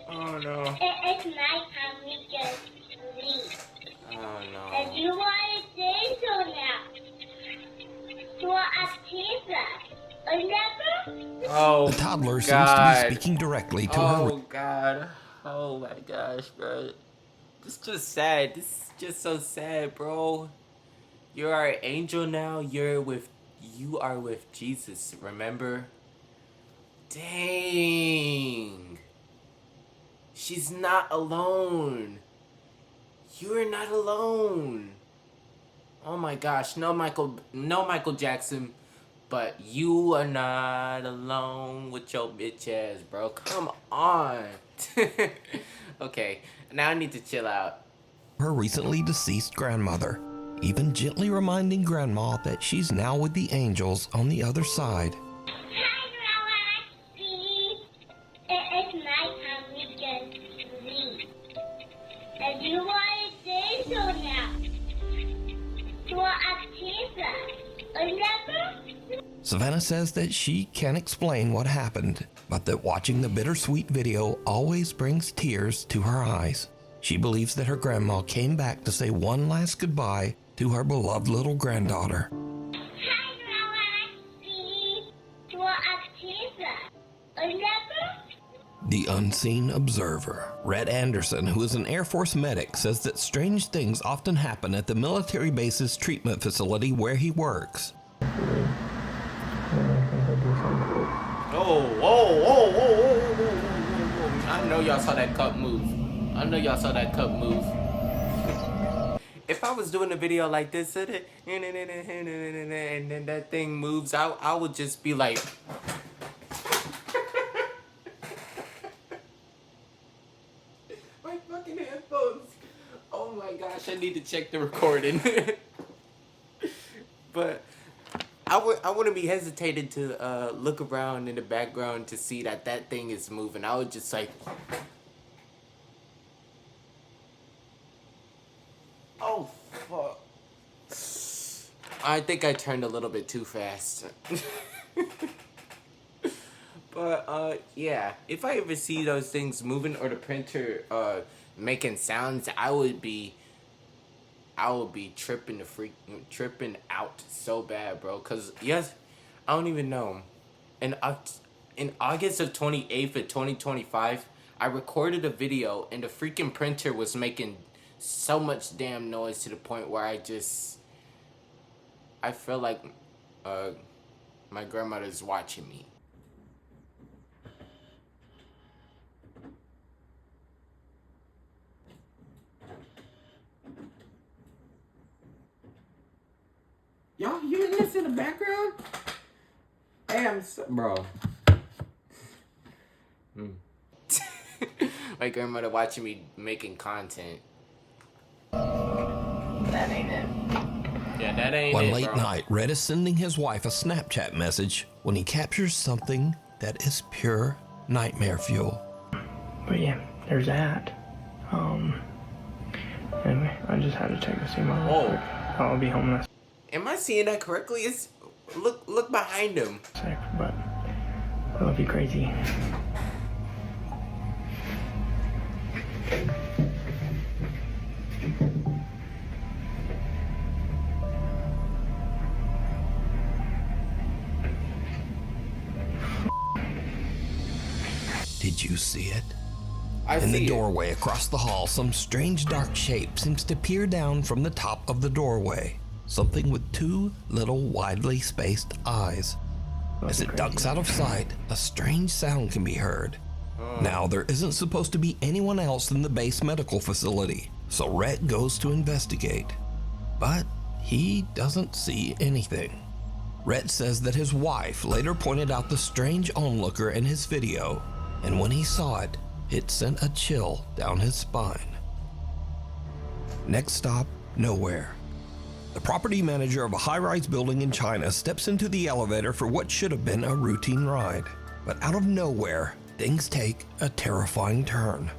Oh no. It's nighttime, we can sleep. Oh no. And you want to say so now. For a pizza. Oh, the toddler seems God. to be speaking directly to her. Oh God. Oh my gosh, bro. This is just sad. This is just so sad, bro. You're our angel now. You are with Jesus, remember? Dang. She's not alone. You're not alone. Oh my gosh. No Michael Jackson. But you are not alone with your bitch ass, bro. Come on. Okay, now I need to chill out. Her recently deceased grandmother, even gently reminding Grandma that she's now with the angels on the other side. Hi, Grandma. It's nighttime, we can sleep. And you want to say so now. For a pizza. Remember? Savannah says that she can't explain what happened, but that watching the bittersweet video always brings tears to her eyes. She believes that her grandma came back to say one last goodbye to her beloved little granddaughter. Hi, Grandma. For a pizza. Remember? The unseen observer, Red Anderson, who is an Air Force medic, says that strange things often happen at the military base's treatment facility where he works. Whoa. I know y'all saw that cup move. If I was doing a video like this, and then that thing moves, I would just be like... My fucking headphones. Oh my gosh, I need to check the recording. But... I wouldn't be hesitated to look around in the background to see that thing is moving. I would just like... Oh, fuck. I think I turned a little bit too fast. But, yeah. If I ever see those things moving or the printer making sounds, I would be tripping out so bad, bro. Cause yes, I don't even know. In August of 28th of 2025, I recorded a video and the freaking printer was making so much damn noise to the point where I feel like my grandmother's watching me. Y'all hearing this in the background? Damn, bro. My grandmother watching me making content. That ain't it. Yeah, that ain't One it, late bro. night, Red is sending his wife a Snapchat message when he captures something that is pure nightmare fuel. But yeah, there's that. Anyway, I just had to check to see my real quick. I'll be homeless. Am I seeing that correctly? It's look behind him. Sick, but I love you crazy. Did you see it? I In see the it. doorway across the hall, some strange dark shape seems to peer down from the top of the doorway. Something with two little widely spaced eyes. As it ducks out of sight, a strange sound can be heard. Now, there isn't supposed to be anyone else in the base medical facility, so Rhett goes to investigate. But he doesn't see anything. Rhett says that his wife later pointed out the strange onlooker in his video, and when he saw it, it sent a chill down his spine. Next stop, nowhere. The property manager of a high-rise building in China steps into the elevator for what should have been a routine ride. But out of nowhere, things take a terrifying turn.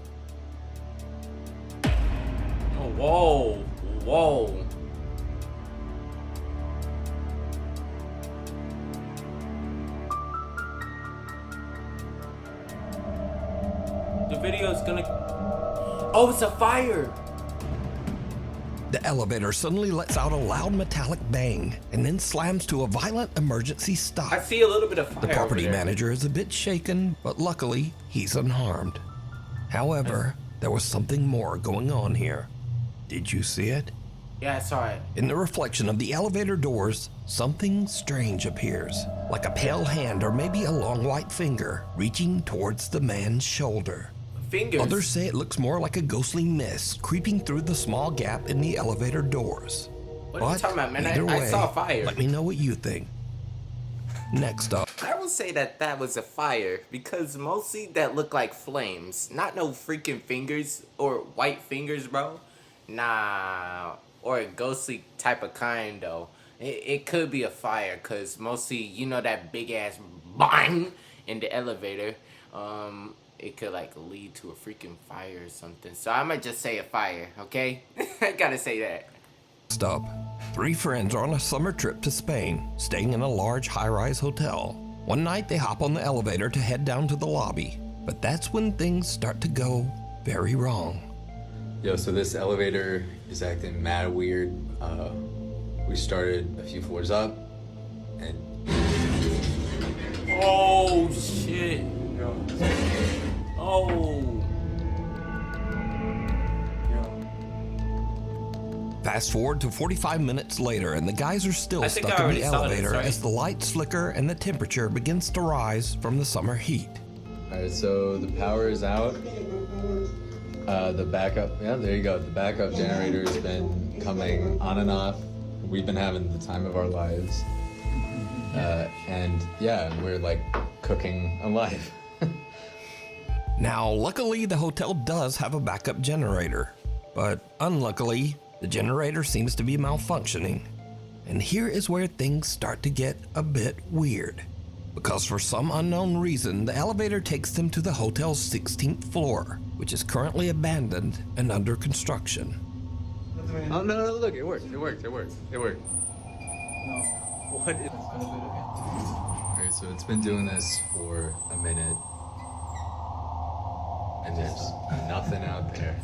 Oh, whoa, whoa. The video is gonna... Oh, it's a fire! The elevator suddenly lets out a loud metallic bang and then slams to a violent emergency stop. I see a little bit of fire. The property over there. manager is a bit shaken, but luckily, he's unharmed. However, there was something more going on here. Did you see it? Yeah, I saw it. In the reflection of the elevator doors, something strange appears, like a pale hand or maybe a long white finger reaching towards the man's shoulder. Fingers. Others say it looks more like a ghostly mist creeping through the small gap in the elevator doors. What are you talking about, man? I saw fire. Let me know what you think. Next up. I will say that that was a fire because mostly that looked like flames. Not no freaking fingers or white fingers, bro. Nah. Or a ghostly type of kind, though. It could be a fire because mostly, you know, that big ass bang in the elevator. It could like lead to a freaking fire or something. So I might just say a fire, okay? I gotta say that. Stop. 3 friends are on a summer trip to Spain, staying in a large high-rise hotel. One night they hop on the elevator to head down to the lobby, but that's when things start to go very wrong. Yo, so this elevator is acting mad weird. We started a few floors up, and... Oh, shit. Oh. Fast forward to 45 minutes later, and the guys are still I think stuck I in the already saw this, elevator right? as the lights flicker and the temperature begins to rise from the summer heat. Alright, so the power is out. The backup, yeah, there you go. The backup generator has been coming on and off. We've been having the time of our lives. And yeah, we're like cooking alive. Now, luckily, the hotel does have a backup generator, but unluckily, the generator seems to be malfunctioning. And here is where things start to get a bit weird, because for some unknown reason, the elevator takes them to the hotel's 16th floor, which is currently abandoned and under construction. Oh, no, look, it worked. What is... Alright, so it's been doing this for a minute. And there's nothing out there.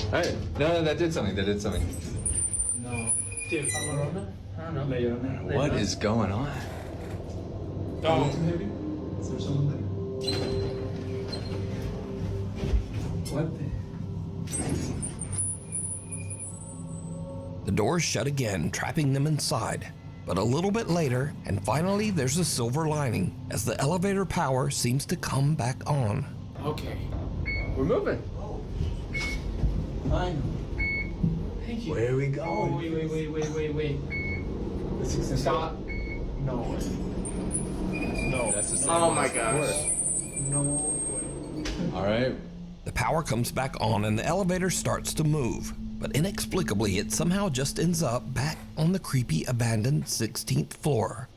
Alright, no, that did something. No. What is going on? Is there someone there? What the? The doors shut again, trapping them inside. But a little bit later, and finally there's a silver lining, as the elevator power seems to come back on. Okay. We're moving. Fine. Thank you. Where are we Oh, going? wait. Stop. No. No. That's the same Oh one my as gosh. before. No. Alright. The power comes back on and the elevator starts to move. But inexplicably, it somehow just ends up back on the creepy abandoned 16th floor.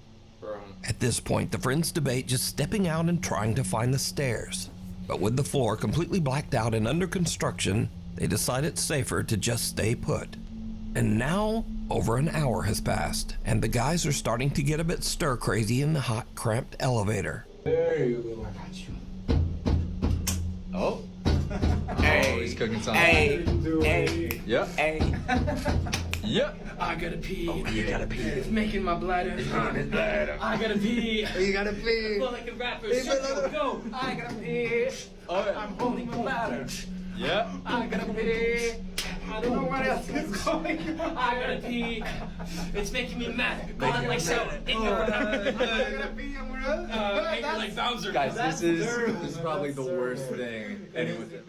At this point, the friends debate just stepping out and trying to find the stairs. But with the floor completely blacked out and under construction, they decide it's safer to just stay put. And now, over an hour has passed, and the guys are starting to get a bit stir-crazy in the hot, cramped elevator. There you go. I got you. Oh. cooking something. Hey. Yep. Hey. Yep. I gotta pee. Oh, you gotta pee. It's making my bladder. I gotta pee. You gotta pee. I feel like a rapper. Go. I gotta pee. Okay. I'm holding my bladder. Yep. I gotta pee. I don't know what else is going on. I gotta pee. It's making me mad. Going like so. And you're like Bowser. Guys, this is probably the worst thing anyone did.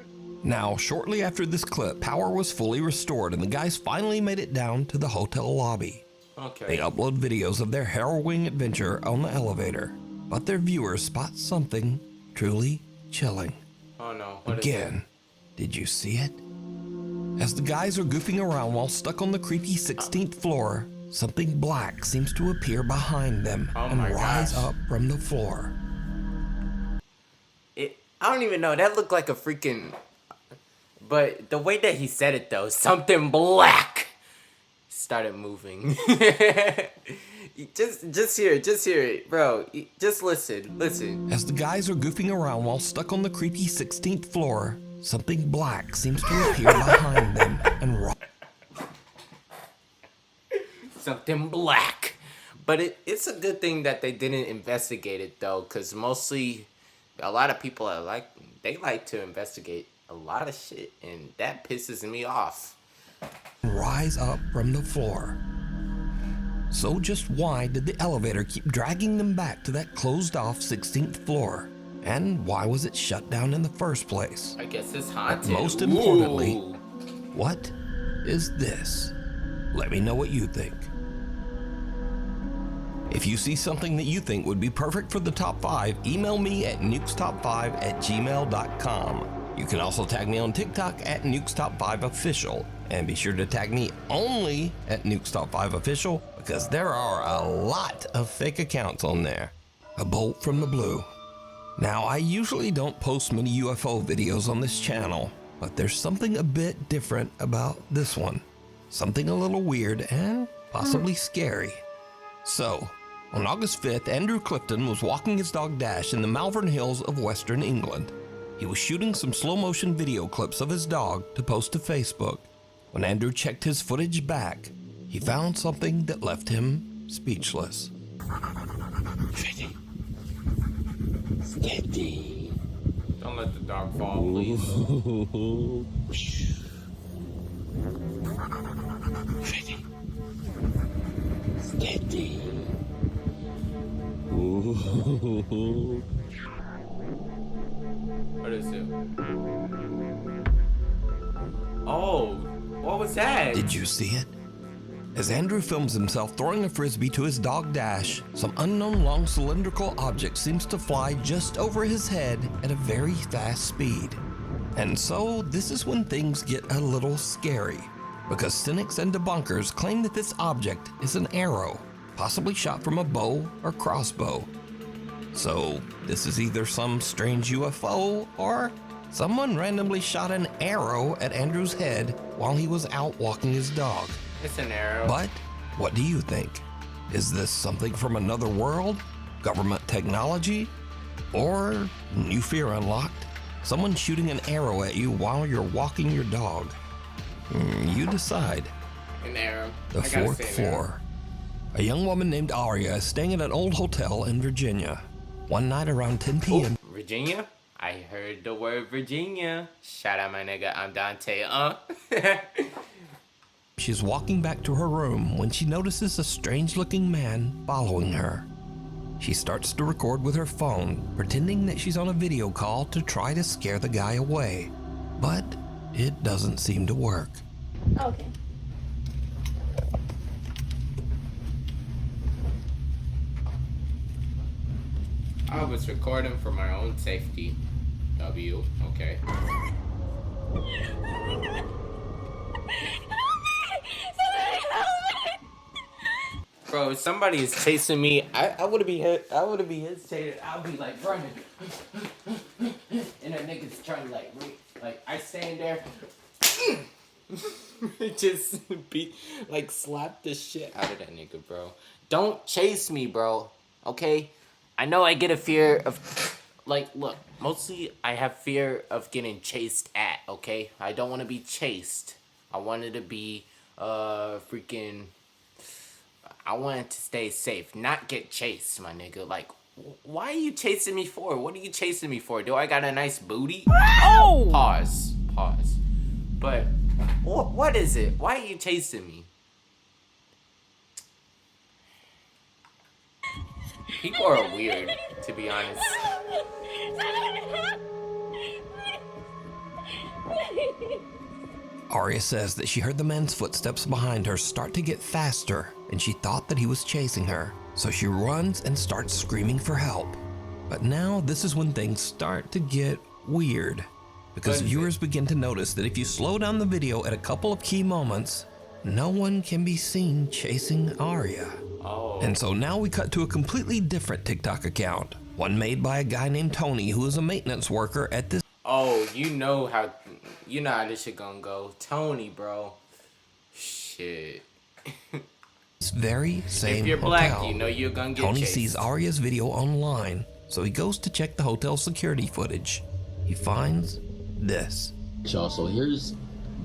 Now, shortly after this clip, power was fully restored and the guys finally made it down to the hotel lobby. Okay. They upload videos of their harrowing adventure on the elevator, but their viewers spot something truly chilling. Oh no. What is Again, did you see it? As the guys are goofing around while stuck on the creepy 16th floor, something black seems to appear behind them and rise up from the floor. I don't even know. That looked like a freaking... But the way that he said it though, something black started moving. just hear it, bro. Just listen. As the guys are goofing around while stuck on the creepy 16th floor, something black seems to appear behind them and something black. But it's a good thing that they didn't investigate it though, because mostly a lot of people are like to investigate a lot of shit, and that pisses me off. rise up from the floor. So just why did the elevator keep dragging them back to that closed-off 16th floor? And why was it shut down in the first place? I guess it's haunted. Most importantly, what is this? Let me know what you think. If you see something that you think would be perfect for the top 5, email me at nukestop5@gmail.com. You can also tag me on TikTok at nukestop5official, and be sure to tag me only at nukestop5official because there are a lot of fake accounts on there. A bolt from the blue. Now, I usually don't post many UFO videos on this channel, but there's something a bit different about this one. Something a little weird and possibly scary. So, on August 5th, Andrew Clifton was walking his dog Dash in the Malvern Hills of Western England. He was shooting some slow-motion video clips of his dog to post to Facebook. When Andrew checked his footage back, he found something that left him speechless. Steady. Don't let the dog fall, please. Steady. What is it? Oh, what was that? Did you see it? As Andrew films himself throwing a frisbee to his dog Dash, some unknown long cylindrical object seems to fly just over his head at a very fast speed. And so this is when things get a little scary, because cynics and debunkers claim that this object is an arrow, possibly shot from a bow or crossbow. So this is either some strange UFO or someone randomly shot an arrow at Andrew's head while he was out walking his dog. It's an arrow. But what do you think? Is this something from another world? Government technology? Or new fear unlocked? Someone shooting an arrow at you while you're walking your dog? You decide. An arrow. The 4th floor. A young woman named Aria is staying at an old hotel in Virginia. One night around 10 p.m. Virginia? I heard the word Virginia. Shout out my nigga, I'm Dante, She's walking back to her room when she notices a strange-looking man following her. She starts to record with her phone, pretending that she's on a video call to try to scare the guy away. But it doesn't seem to work. Okay. I was recording for my own safety. W, okay. Bro, if somebody is chasing me, I would be hesitated. I'll be like running. And that nigga's trying to like I stand there. Just be like slap the shit out of that nigga, bro. Don't chase me, bro. Okay? I know I get a fear of like look, mostly I have fear of getting chased at. okay? I don't want to be chased. I wanted to be, freaking... I wanted to stay safe, not get chased, my nigga. Like, why are you chasing me for? What are you chasing me for? Do I got a nice booty? Oh! Pause. But, what is it? Why are you chasing me? People are weird, to be honest. Arya says that she heard the man's footsteps behind her start to get faster, and she thought that he was chasing her. So she runs and starts screaming for help. But now this is when things start to get weird, because viewers begin to notice that if you slow down the video at a couple of key moments, no one can be seen chasing Arya. Oh. And so now we cut to a completely different TikTok account, one made by a guy named Tony, who is a maintenance worker at this. Oh, you know how this shit gonna go. Tony, bro. Shit. This very same if you're hotel. black, you know you're gonna get Tony chased. sees Arya's video online, so he goes to check the hotel security footage. He finds this. Y'all, so here's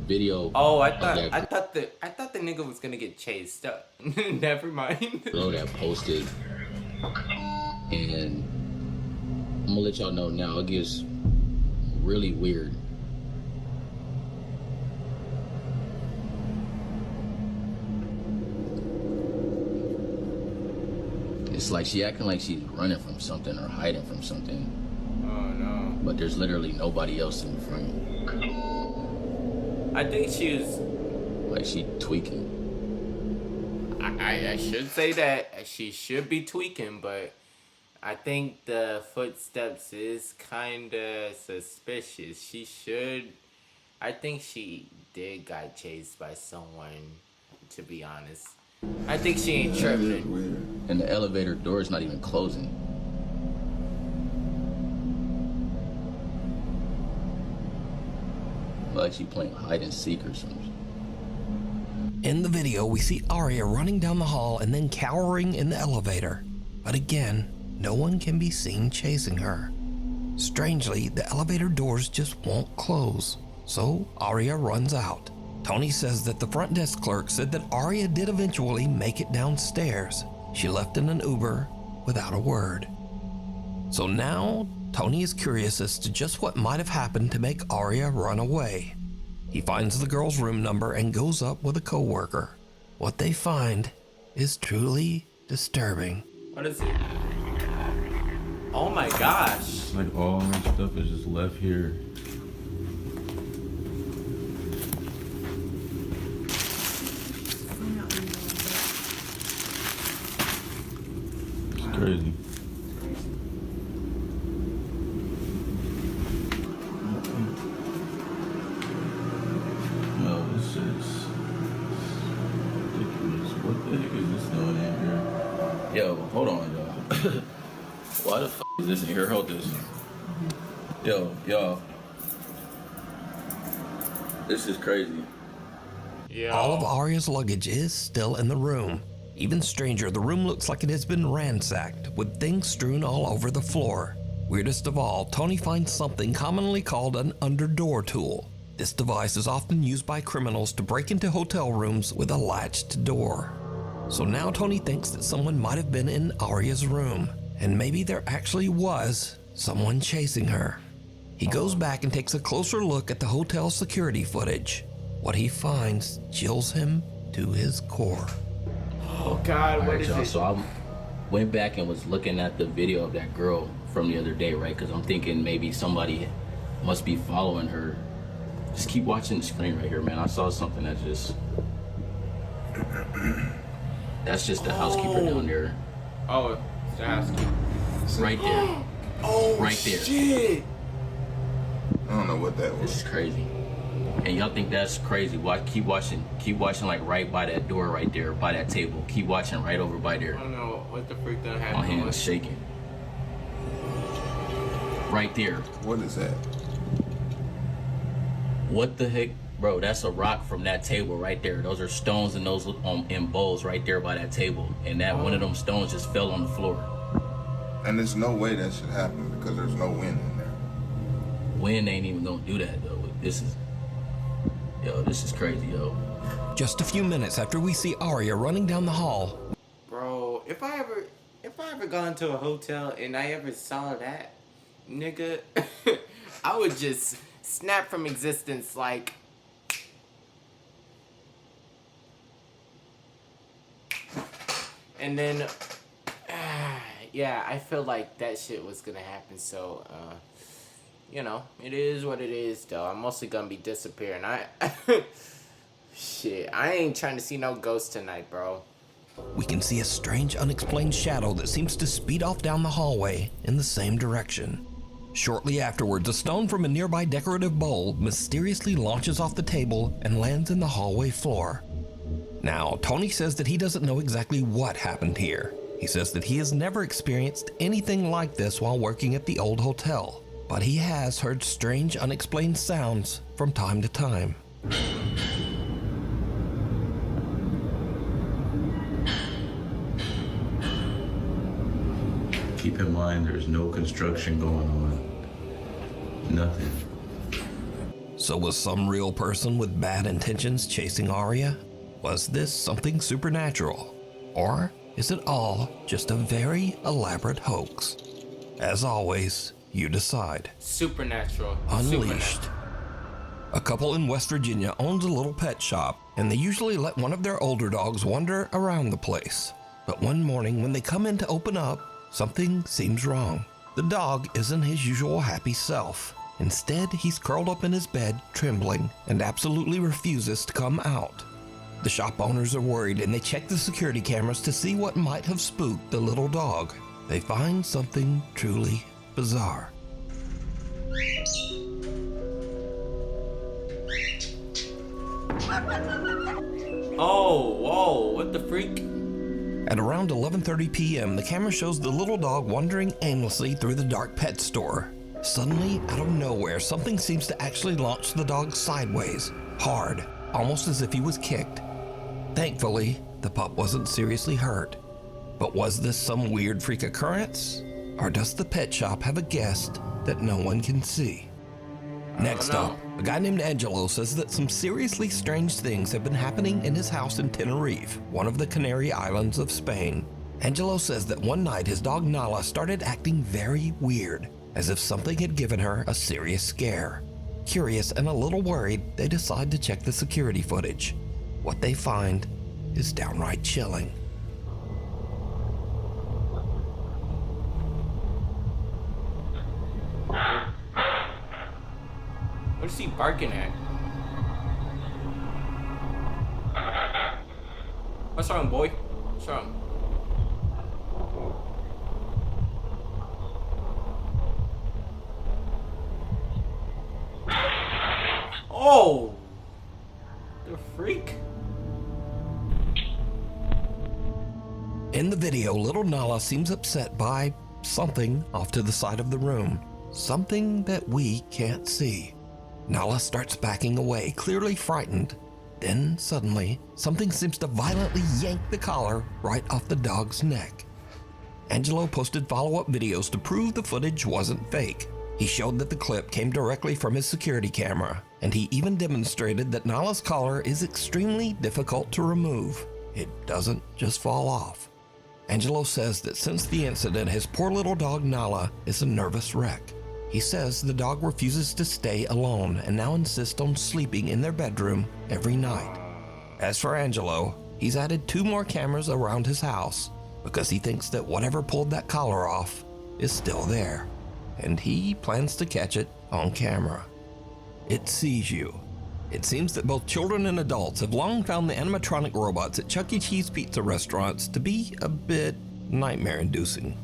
video. Oh, I thought the nigga was gonna get chased. Never mind. Girl that posted, and I'm gonna let y'all know now. It gets really weird. It's like she acting like she's running from something or hiding from something. Oh no. But there's literally nobody else in the frame. I think she was... Like she tweaking. I should say that she should be tweaking, but I think the footsteps is kinda suspicious. She should... I think she did got chased by someone, to be honest. I think she ain't tripping. And the elevator door is not even closing. Like she playing hide and seek or something. In the video, we see Arya running down the hall and then cowering in the elevator. But again, no one can be seen chasing her. Strangely, the elevator doors just won't close. So Arya runs out. Tony says that the front desk clerk said that Arya did eventually make it downstairs. She left in an Uber without a word. So now, Tony is curious as to just what might have happened to make Arya run away. He finds the girl's room number and goes up with a coworker. What they find is truly disturbing. What is it? Oh my gosh. Like all my stuff is just left here. It's crazy. No, this is ridiculous. What the heck is this doing in here? Yo, hold on, y'all. Why the f is this in here? Hold this. Yo, y'all. This is crazy. Yeah. All of Arya's luggage is still in the room. Even stranger, the room looks like it has been ransacked, with things strewn all over the floor. Weirdest of all, Tony finds something commonly called an underdoor tool. This device is often used by criminals to break into hotel rooms with a latched door. So now Tony thinks that someone might have been in Arya's room, and maybe there actually was someone chasing her. He goes back and takes a closer look at the hotel security footage. What he finds chills him to his core. Oh God, what is it? So I went back and was looking at the video of that girl from the other day, right? Because I'm thinking maybe somebody must be following her. Just keep watching the screen right here, man. I saw something that just... That's just the housekeeper down there. Oh, it's the housekeeper. Right there. Oh, right there. Shit. I don't know what that was. This is crazy. And y'all think that's crazy? Watch, keep watching like right by that door right there, by that table. Keep watching right over by there. I don't know what the freak done My happened. hand was shaking. Right there. What is that? What the heck? Bro, that's a rock from that table right there. Those are stones and those in bowls right there by that table. And that one of them stones just fell on the floor. And there's no way that should happen because there's no wind in there. Wind ain't even gonna do that though. This is crazy, yo. Just a few minutes after we see Arya running down the hall. Bro, if I ever gone to a hotel and I ever saw that, nigga, I would just snap from existence like. And then, yeah, I feel like that shit was gonna happen. So, you know, it is what it is, though. I'm mostly gonna be disappearing. Shit, I ain't trying to see no ghosts tonight, bro. We can see a strange, unexplained shadow that seems to speed off down the hallway in the same direction. Shortly afterwards, a stone from a nearby decorative bowl mysteriously launches off the table and lands in the hallway floor. Now, Tony says that he doesn't know exactly what happened here. He says that he has never experienced anything like this while working at the old hotel, but he has heard strange, unexplained sounds from time to time. Keep in mind, there's no construction going on. Nothing. So was some real person with bad intentions chasing Arya? Was this something supernatural? Or is it all just a very elaborate hoax? As always, you decide. Supernatural. Unleashed. A couple in West Virginia owns a little pet shop, and they usually let one of their older dogs wander around the place. But one morning when they come in to open up, something seems wrong. The dog isn't his usual happy self. Instead, he's curled up in his bed, trembling, and absolutely refuses to come out. The shop owners are worried and they check the security cameras to see what might have spooked the little dog. They find something truly bizarre. Oh, whoa, what the freak? At around 11:30 p.m., the camera shows the little dog wandering aimlessly through the dark pet store. Suddenly, out of nowhere, something seems to actually launch the dog sideways, hard, almost as if he was kicked. Thankfully, the pup wasn't seriously hurt. But was this some weird freak occurrence? Or does the pet shop have a guest that no one can see? Next up, a guy named Angelo says that some seriously strange things have been happening in his house in Tenerife, one of the Canary Islands of Spain. Angelo says that one night his dog Nala started acting very weird, as if something had given her a serious scare. Curious and a little worried, they decide to check the security footage. What they find is downright chilling. What is he barking at? What's wrong, boy? What's wrong? Oh! The freak? In the video, little Nala seems upset by something off to the side of the room. Something that we can't see. Nala starts backing away, clearly frightened. Then, suddenly, something seems to violently yank the collar right off the dog's neck. Angelo posted follow-up videos to prove the footage wasn't fake. He showed that the clip came directly from his security camera, and he even demonstrated that Nala's collar is extremely difficult to remove. It doesn't just fall off. Angelo says that since the incident, his poor little dog Nala is a nervous wreck. He says the dog refuses to stay alone and now insists on sleeping in their bedroom every night. As for Angelo, he's added 2 more cameras around his house because he thinks that whatever pulled that collar off is still there, and he plans to catch it on camera. It sees you. It seems that both children and adults have long found the animatronic robots at Chuck E. Cheese pizza restaurants to be a bit nightmare-inducing.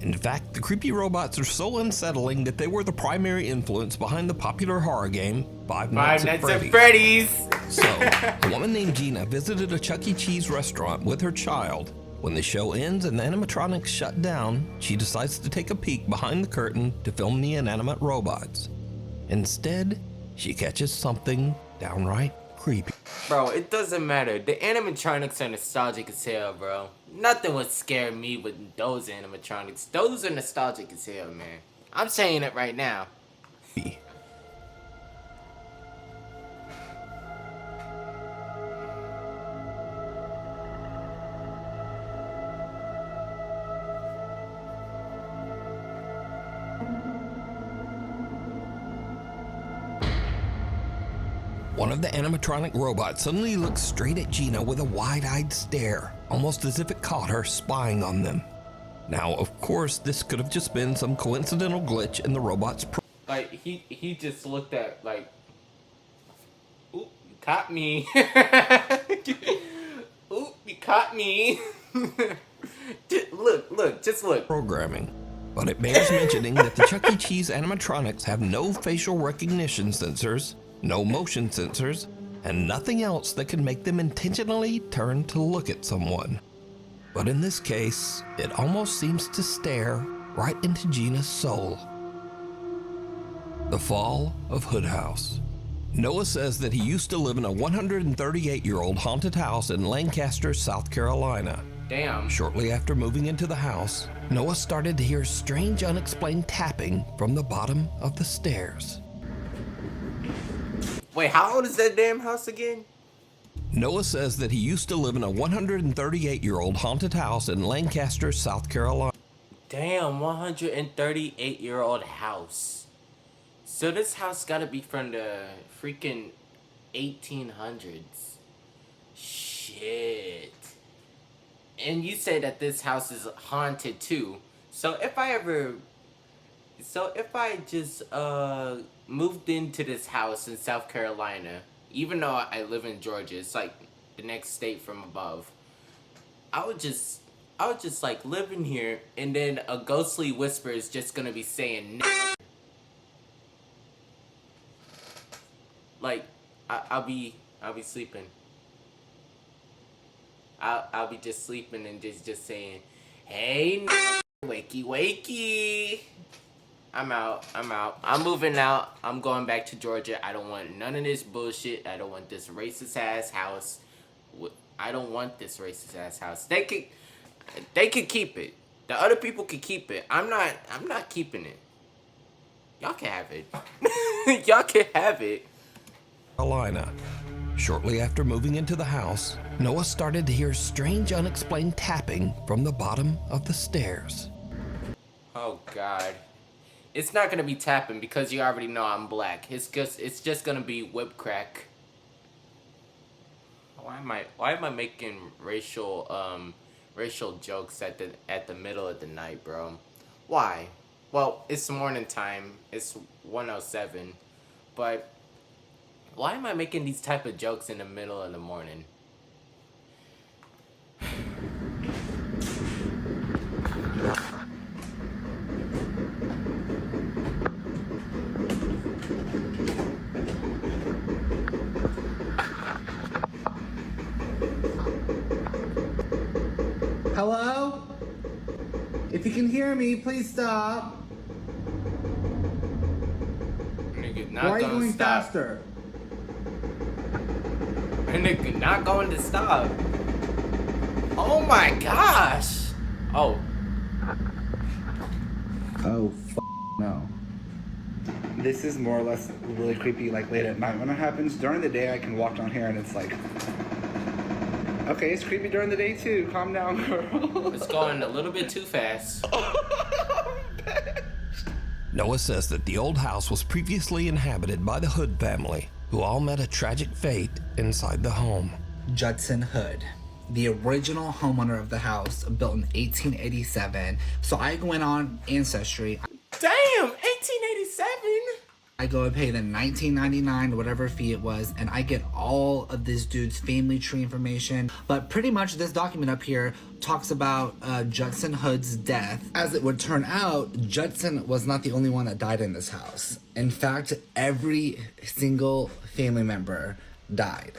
In fact, the creepy robots are so unsettling that they were the primary influence behind the popular horror game Five Nights at Freddy's. So, a woman named Gina visited a Chuck E. Cheese restaurant with her child. When the show ends and the animatronics shut down, she decides to take a peek behind the curtain to film the inanimate robots. Instead, she catches something downright creepy. Bro, it doesn't matter. The animatronics are nostalgic as hell, bro. Nothing would scare me with those animatronics. Those are nostalgic as hell, man. I'm saying it right now. One of the animatronic robots suddenly looks straight at Gina with a wide-eyed stare, almost as if it caught her spying on them. Now, of course, this could have just been some coincidental glitch in the robot's Like, he just looked at, like, oop, you caught me. Oop, you caught me. Just look. Programming. But it bears mentioning that the Chuck E. Cheese animatronics have no facial recognition sensors, no motion sensors, and nothing else that can make them intentionally turn to look at someone. But in this case, it almost seems to stare right into Gina's soul. The fall of Hood House. Noah says that he used to live in a 138-year-old haunted house in Lancaster, South Carolina. Damn. Shortly after moving into the house, Noah started to hear strange unexplained tapping from the bottom of the stairs. Wait, how old is that damn house again? Noah says that he used to live in a 138-year-old haunted house in Lancaster, South Carolina. Damn, 138-year-old house. So this house gotta be from the freaking 1800s. Shit. And you say that this house is haunted too. So if I just moved into this house in South Carolina, even though I live in Georgia, it's like the next state from above, I would just like live in here, and then a ghostly whisper is just gonna be saying like I'll be sleeping. I'll be just sleeping and just saying, hey, wakey wakey. I'm out. I'm moving out. I'm going back to Georgia. I don't want none of this bullshit. I don't want this racist ass house. I don't want this racist ass house. They could keep it. The other people could keep it. I'm not keeping it. Y'all can have it. Y'all can have it. Carolina. Shortly after moving into the house, Noah started to hear strange unexplained tapping from the bottom of the stairs. Oh God. It's not gonna be tapping because you already know I'm black. It's just gonna be whip crack. Why am I making racial jokes at the middle of the night, bro? Why? Well, it's morning time. It's 1:07, but why am I making these type of jokes in the middle of the morning? Hello? If you can hear me, please stop. Nigga, not Why are you gonna going stop. faster? Nigga, not going to stop. Oh my gosh. Oh. Oh, no. This is more or less really creepy, like late at night when it happens. During the day, I can walk down here and it's like, okay, it's creepy during the day too. Calm down, girl. It's going a little bit too fast. Noah says that the old house was previously inhabited by the Hood family, who all met a tragic fate inside the home. Judson Hood, the original homeowner of the house, built in 1887. So I went on Ancestry. Damn, 1887? I go and pay the $19.99, whatever fee it was, and I get all of this dude's family tree information. But pretty much this document up here talks about Judson Hood's death. As it would turn out, Judson was not the only one that died in this house. In fact, every single family member died.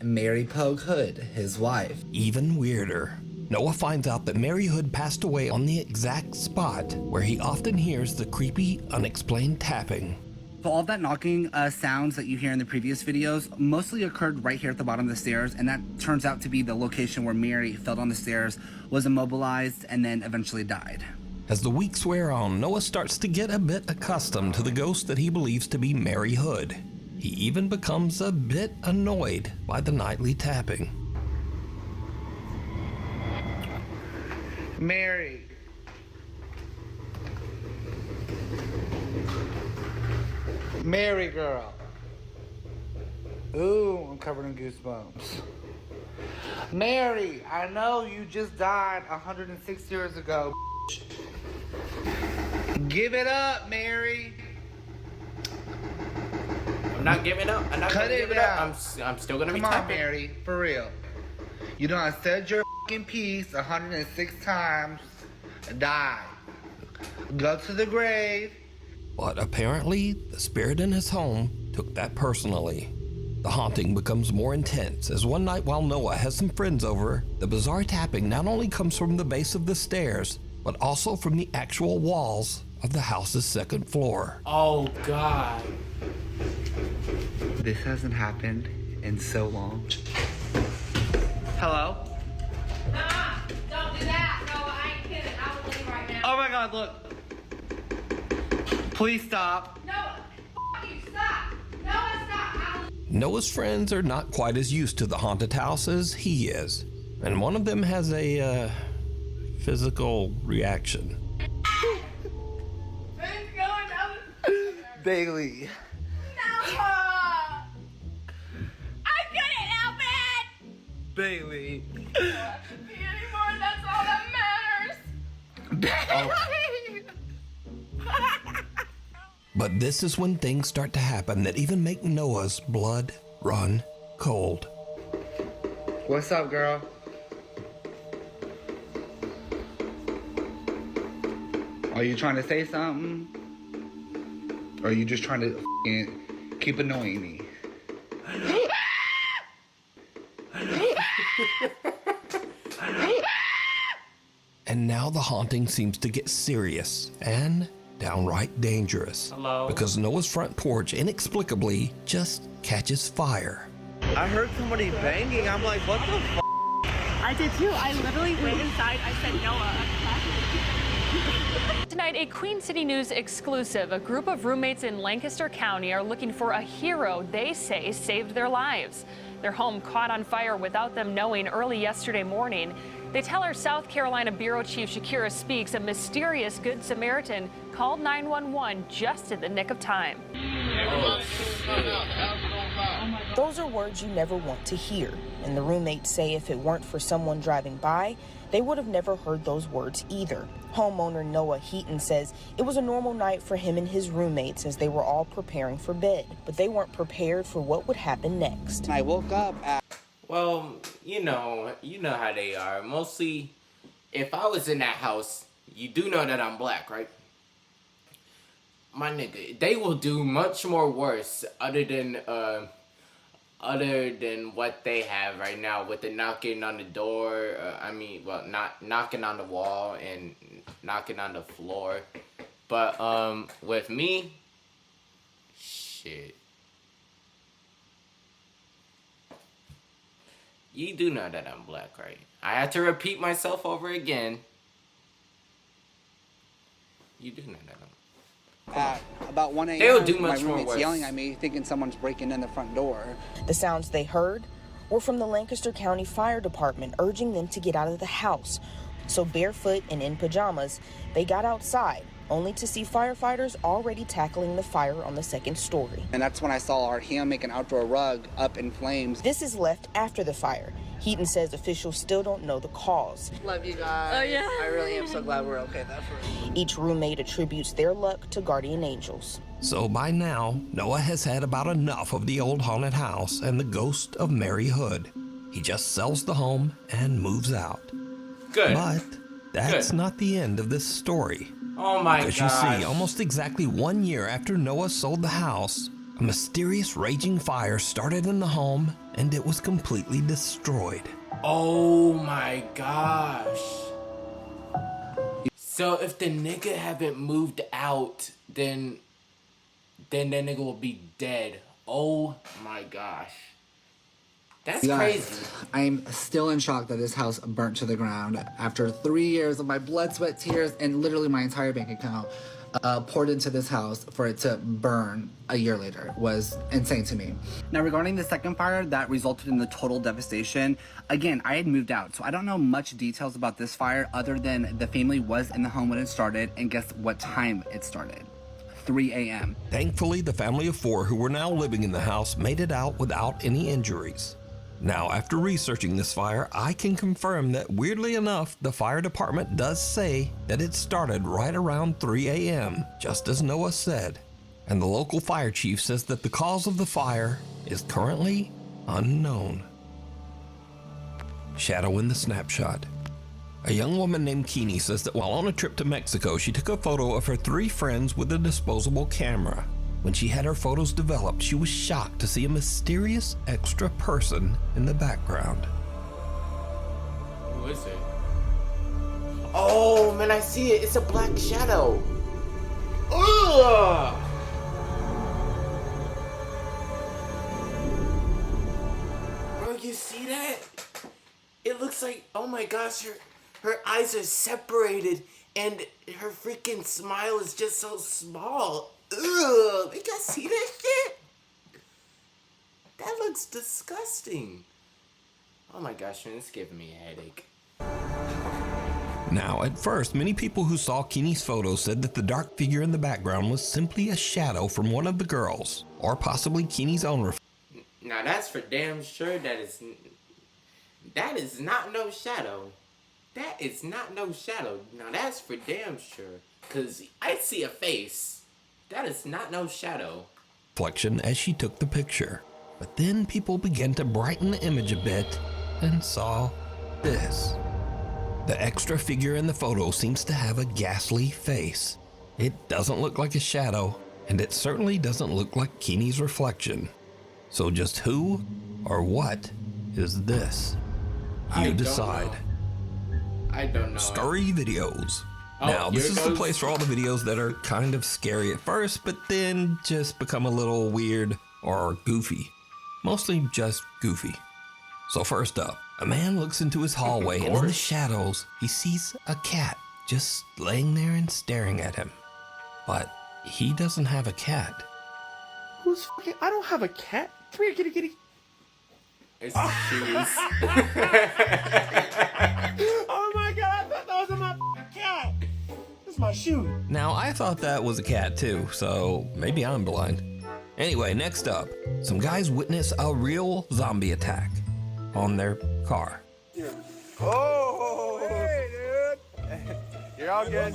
Mary Pogue Hood, his wife. Even weirder, Noah finds out that Mary Hood passed away on the exact spot where he often hears the creepy, unexplained tapping. So all that knocking sounds that you hear in the previous videos mostly occurred right here at the bottom of the stairs, and that turns out to be the location where Mary fell down the stairs, was immobilized, and then eventually died. As the weeks wear on, Noah starts to get a bit accustomed to the ghost that he believes to be Mary Hood. He even becomes a bit annoyed by the nightly tapping. Mary. Mary girl. Ooh, I'm covered in goosebumps. Mary, I know you just died 106 years ago. Give it up, Mary. I'm not giving up. I'm not gonna give it up. I'm still gonna be Come on, typing. Mary, for real. You done said your fucking piece 106 times. Die. Go to the grave. But apparently, the spirit in his home took that personally. The haunting becomes more intense as one night while Noah has some friends over, the bizarre tapping not only comes from the base of the stairs, but also from the actual walls of the house's second floor. Oh, God. This hasn't happened in so long. Hello? Don't do that. No, I ain't kidding. I will leave right now. Oh my God, look. Please stop. No, you, stop. No, stop. Noah's friends are not quite as used to the haunted house as he is, and one of them has a physical reaction. Bailey. I couldn't help it. Bailey. I don't have to be anymore. That's all that matters. But this is when things start to happen that even make Noah's blood run cold. What's up, girl? Are you trying to say something? Or are you just trying to keep annoying me? And now the haunting seems to get serious and downright dangerous. Hello? Because Noah's front porch inexplicably just catches fire. I heard somebody banging. I'm like, what the f? I did too. I literally went inside. I said Noah. Tonight, a Queen City News exclusive. A group of roommates in Lancaster County are looking for a hero they say saved their lives. Their home caught on fire without them knowing early yesterday morning. They tell our South Carolina Bureau Chief Shakira Speaks a mysterious Good Samaritan called 911 just in the nick of time. Those are words you never want to hear, and the roommates say if it weren't for someone driving by, they would have never heard those words either. Homeowner Noah Heaton says it was a normal night for him and his roommates as they were all preparing for bed, but they weren't prepared for what would happen next. I woke up at... Well, you know how they are. Mostly, if I was in that house, you do know that I'm black, right? My nigga, they will do much more worse other than what they have right now with the knocking on the door. Not knocking on the wall and knocking on the floor. But with me, shit. You do know that I'm black, right? I had to repeat myself over again. You do know that I'm... At about 1 a.m., They'll do much my more roommate's worse. yelling at me, thinking someone's breaking in the front door. The sounds they heard were from the Lancaster County Fire Department urging them to get out of the house. So barefoot and in pajamas, they got outside, only to see firefighters already tackling the fire on the second story. And that's when I saw our hand-making outdoor rug up in flames. This is left after the fire. Heaton says officials still don't know the cause. Love you guys. Oh, yeah. I really am so glad we're okay. Each roommate attributes their luck to guardian angels. So by now, Noah has had about enough of the old haunted house and the ghost of Mary Hood. He just sells the home and moves out. Good. But that's not the end of this story. Oh my Because gosh. you see, almost exactly 1 year after Noah sold the house, a mysterious raging fire started in the home and it was completely destroyed. Oh my gosh. So if the nigga haven't moved out, then that nigga will be dead. Oh my gosh. That's You guys, crazy. I'm still in shock that this house burnt to the ground after 3 years of my blood, sweat, tears, and literally my entire bank account poured into this house for it to burn a year later was insane to me. Now, regarding the second fire that resulted in the total devastation, again, I had moved out, so I don't know much details about this fire other than the family was in the home when it started, and guess what time it started? 3 a.m. Thankfully, the family of 4 who were now living in the house made it out without any injuries. Now, after researching this fire, I can confirm that weirdly enough, the fire department does say that it started right around 3 a.m., just as Noah said. And the local fire chief says that the cause of the fire is currently unknown. Shadow in the snapshot. A young woman named Keeney says that while on a trip to Mexico, she took a photo of her 3 friends with a disposable camera. When she had her photos developed, she was shocked to see a mysterious extra person in the background. Who is it? Oh man, I see it. It's a black shadow. Ugh! Bro, you see that? It looks like, oh my gosh, her eyes are separated and her freaking smile is just so small. Ugh, you guys see that shit? That looks disgusting. Oh my gosh, man, it's giving me a headache. Now, at first, many people who saw Keeney's photo said that the dark figure in the background was simply a shadow from one of the girls, or possibly Keeney's own reflection. Now that's for damn sure. That is not no shadow. That is not no shadow. Now that's for damn sure. Cause I see a face. That is not no shadow. As she took the picture. But then people began to brighten the image a bit and saw this. The extra figure in the photo seems to have a ghastly face. It doesn't look like a shadow, and it certainly doesn't look like Keeney's reflection. So just who or what is this? You decide. I don't know. Scary videos. Oh, now, this is the place for all the videos that are kind of scary at first, but then just become a little weird or goofy. Mostly just goofy. So first up, a man looks into his hallway and in the shadows, he sees a cat just laying there and staring at him. But he doesn't have a cat. Who's fucking? I don't have a cat. Come here, kitty, kitty. It's shoes. Oh my god, I thought those were my cat. This is my shoe. Now, I thought that was a cat too, so maybe I'm blind. Anyway, next up, some guys witness a real zombie attack on their car. Oh, hey, dude. You're all good.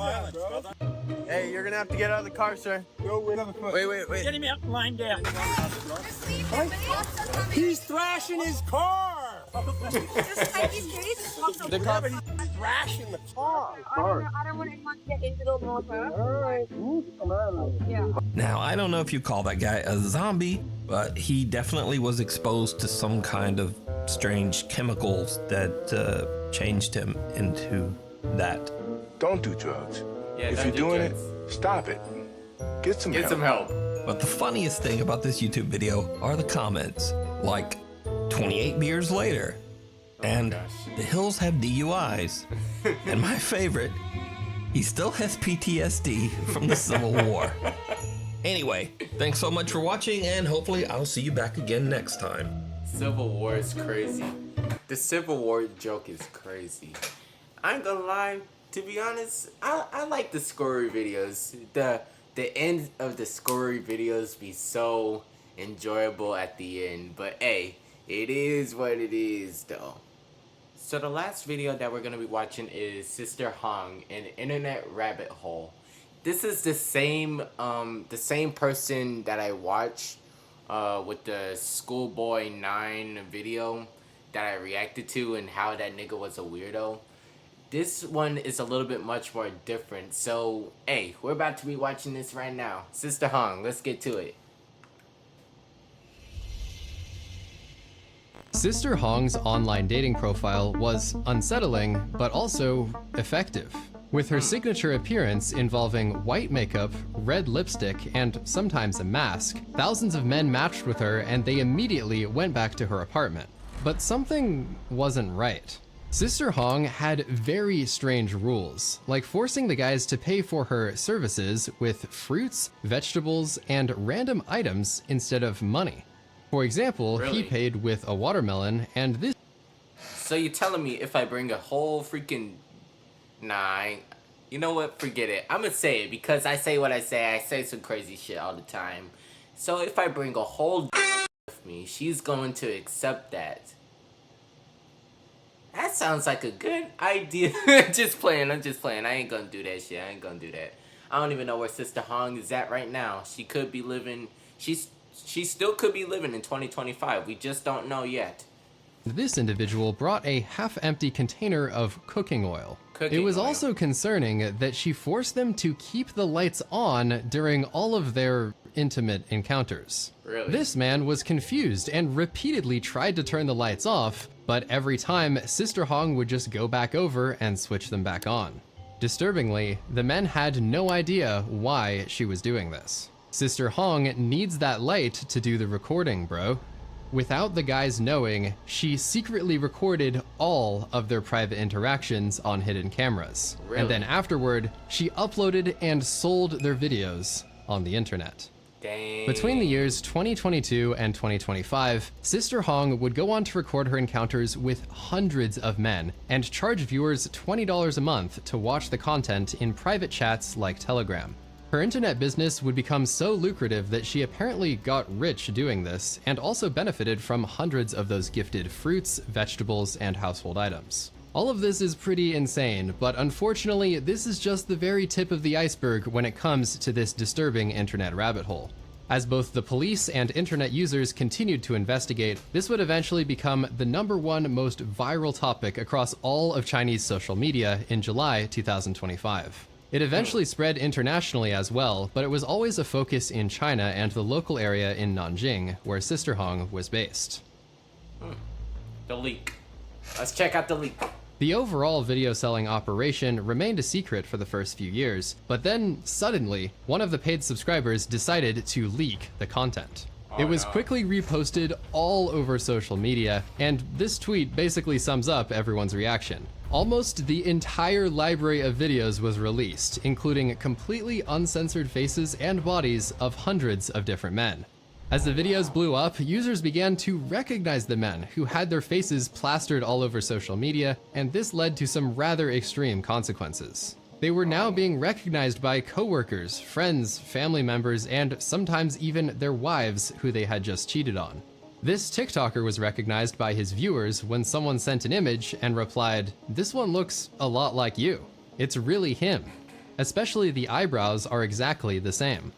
Hey, you're gonna have to get out of the car, sir. Wait. Getting me up and lying down. He's thrashing his car. The car. He's thrashing the car. I don't want anyone to get into the motor. Yeah. Now, I don't know if you call that guy a zombie, but he definitely was exposed to some kind of strange chemicals that changed him into that. Don't do drugs. Yeah, if you're doing it, stop it. Get some help. But the funniest thing about this YouTube video are the comments, like 28 beers later, and the Hills have DUIs, and my favorite, he still has PTSD from the Civil War. Anyway, thanks so much for watching, and hopefully I'll see you back again next time. Civil War is crazy. The Civil War joke is crazy. I ain't gonna lie, to be honest, I like the scary videos. The end of the scary videos be so enjoyable at the end, but hey, it is what it is though. So the last video that we're gonna be watching is Sister Hong, an internet rabbit hole. This is the same person that I watched with the Schoolboy 9 video that I reacted to and how that nigga was a weirdo. This one is a little bit much more different. So, hey, we're about to be watching this right now. Sister Hong, let's get to it. Sister Hong's online dating profile was unsettling, but also effective. With her signature appearance involving white makeup, red lipstick, and sometimes a mask, thousands of men matched with her and they immediately went back to her apartment. But something wasn't right. Sister Hong had very strange rules, like forcing the guys to pay for her services with fruits, vegetables, and random items instead of money. For example, Really? he paid with a watermelon, and this... So you're telling me if I bring a whole freaking... Nah, You know what? Forget it. I'm gonna say it because I say what I say. I say some crazy shit all the time. So if I bring a whole with me, she's going to accept that. That sounds like a good idea. Just playing. I'm just playing. I ain't gonna do that shit. I ain't gonna do that. I don't even know where Sister Hong is at right now. She could be living. She still could be living in 2025. We just don't know yet. This individual brought a half-empty container of cooking oil. It was also concerning that she forced them to keep the lights on during all of their intimate encounters. Really? This man was confused and repeatedly tried to turn the lights off, but every time, Sister Hong would just go back over and switch them back on. Disturbingly, the men had no idea why she was doing this. Sister Hong needs that light to do the recording, bro. Without the guys knowing, she secretly recorded all of their private interactions on hidden cameras. Really? And then afterward, she uploaded and sold their videos on the internet. Dang. Between the years 2022 and 2025, Sister Hong would go on to record her encounters with hundreds of men and charge viewers $20 a month to watch the content in private chats like Telegram. Her internet business would become so lucrative that she apparently got rich doing this and also benefited from hundreds of those gifted fruits, vegetables, and household items. All of this is pretty insane, but unfortunately, this is just the very tip of the iceberg when it comes to this disturbing internet rabbit hole. As both the police and internet users continued to investigate, this would eventually become the #1 most viral topic across all of Chinese social media in July 2025. It eventually spread internationally as well, but it was always a focus in China and the local area in Nanjing, where Sister Hong was based. The leak. Let's check out the leak. The overall video selling operation remained a secret for the first few years, but then, suddenly, one of the paid subscribers decided to leak the content. It was quickly reposted all over social media, and this tweet basically sums up everyone's reaction. Almost the entire library of videos was released, including completely uncensored faces and bodies of hundreds of different men. As the videos blew up, users began to recognize the men who had their faces plastered all over social media, and this led to some rather extreme consequences. They were now being recognized by coworkers, friends, family members, and sometimes even their wives who they had just cheated on. This TikToker was recognized by his viewers when someone sent an image and replied, "This one looks a lot like you. It's really him. Especially the eyebrows are exactly the same."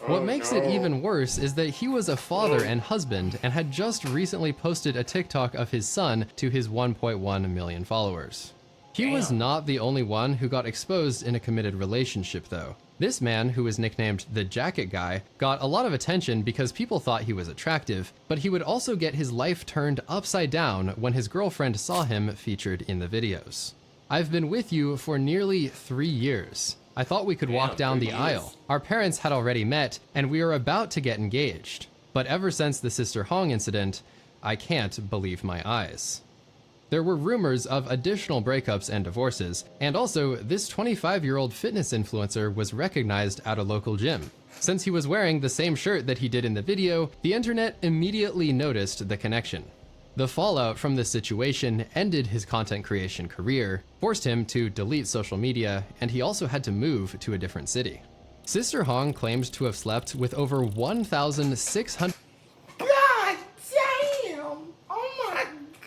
What makes it even worse is that he was a father and husband and had just recently posted a TikTok of his son to his 1.1 million followers. He was not the only one who got exposed in a committed relationship though. This man, who was nicknamed the Jacket Guy, got a lot of attention because people thought he was attractive, but he would also get his life turned upside down when his girlfriend saw him featured in the videos. "I've been with you for nearly 3 years. I thought we could walk down the aisle. Our parents had already met, and we are about to get engaged. But ever since the Sister Hong incident, I can't believe my eyes." There were rumors of additional breakups and divorces, and also this 25-year-old fitness influencer was recognized at a local gym. Since he was wearing the same shirt that he did in the video, the internet immediately noticed the connection. The fallout from this situation ended his content creation career, forced him to delete social media, and he also had to move to a different city. Sister Hong claims to have slept with over 1,600 God damn! Oh my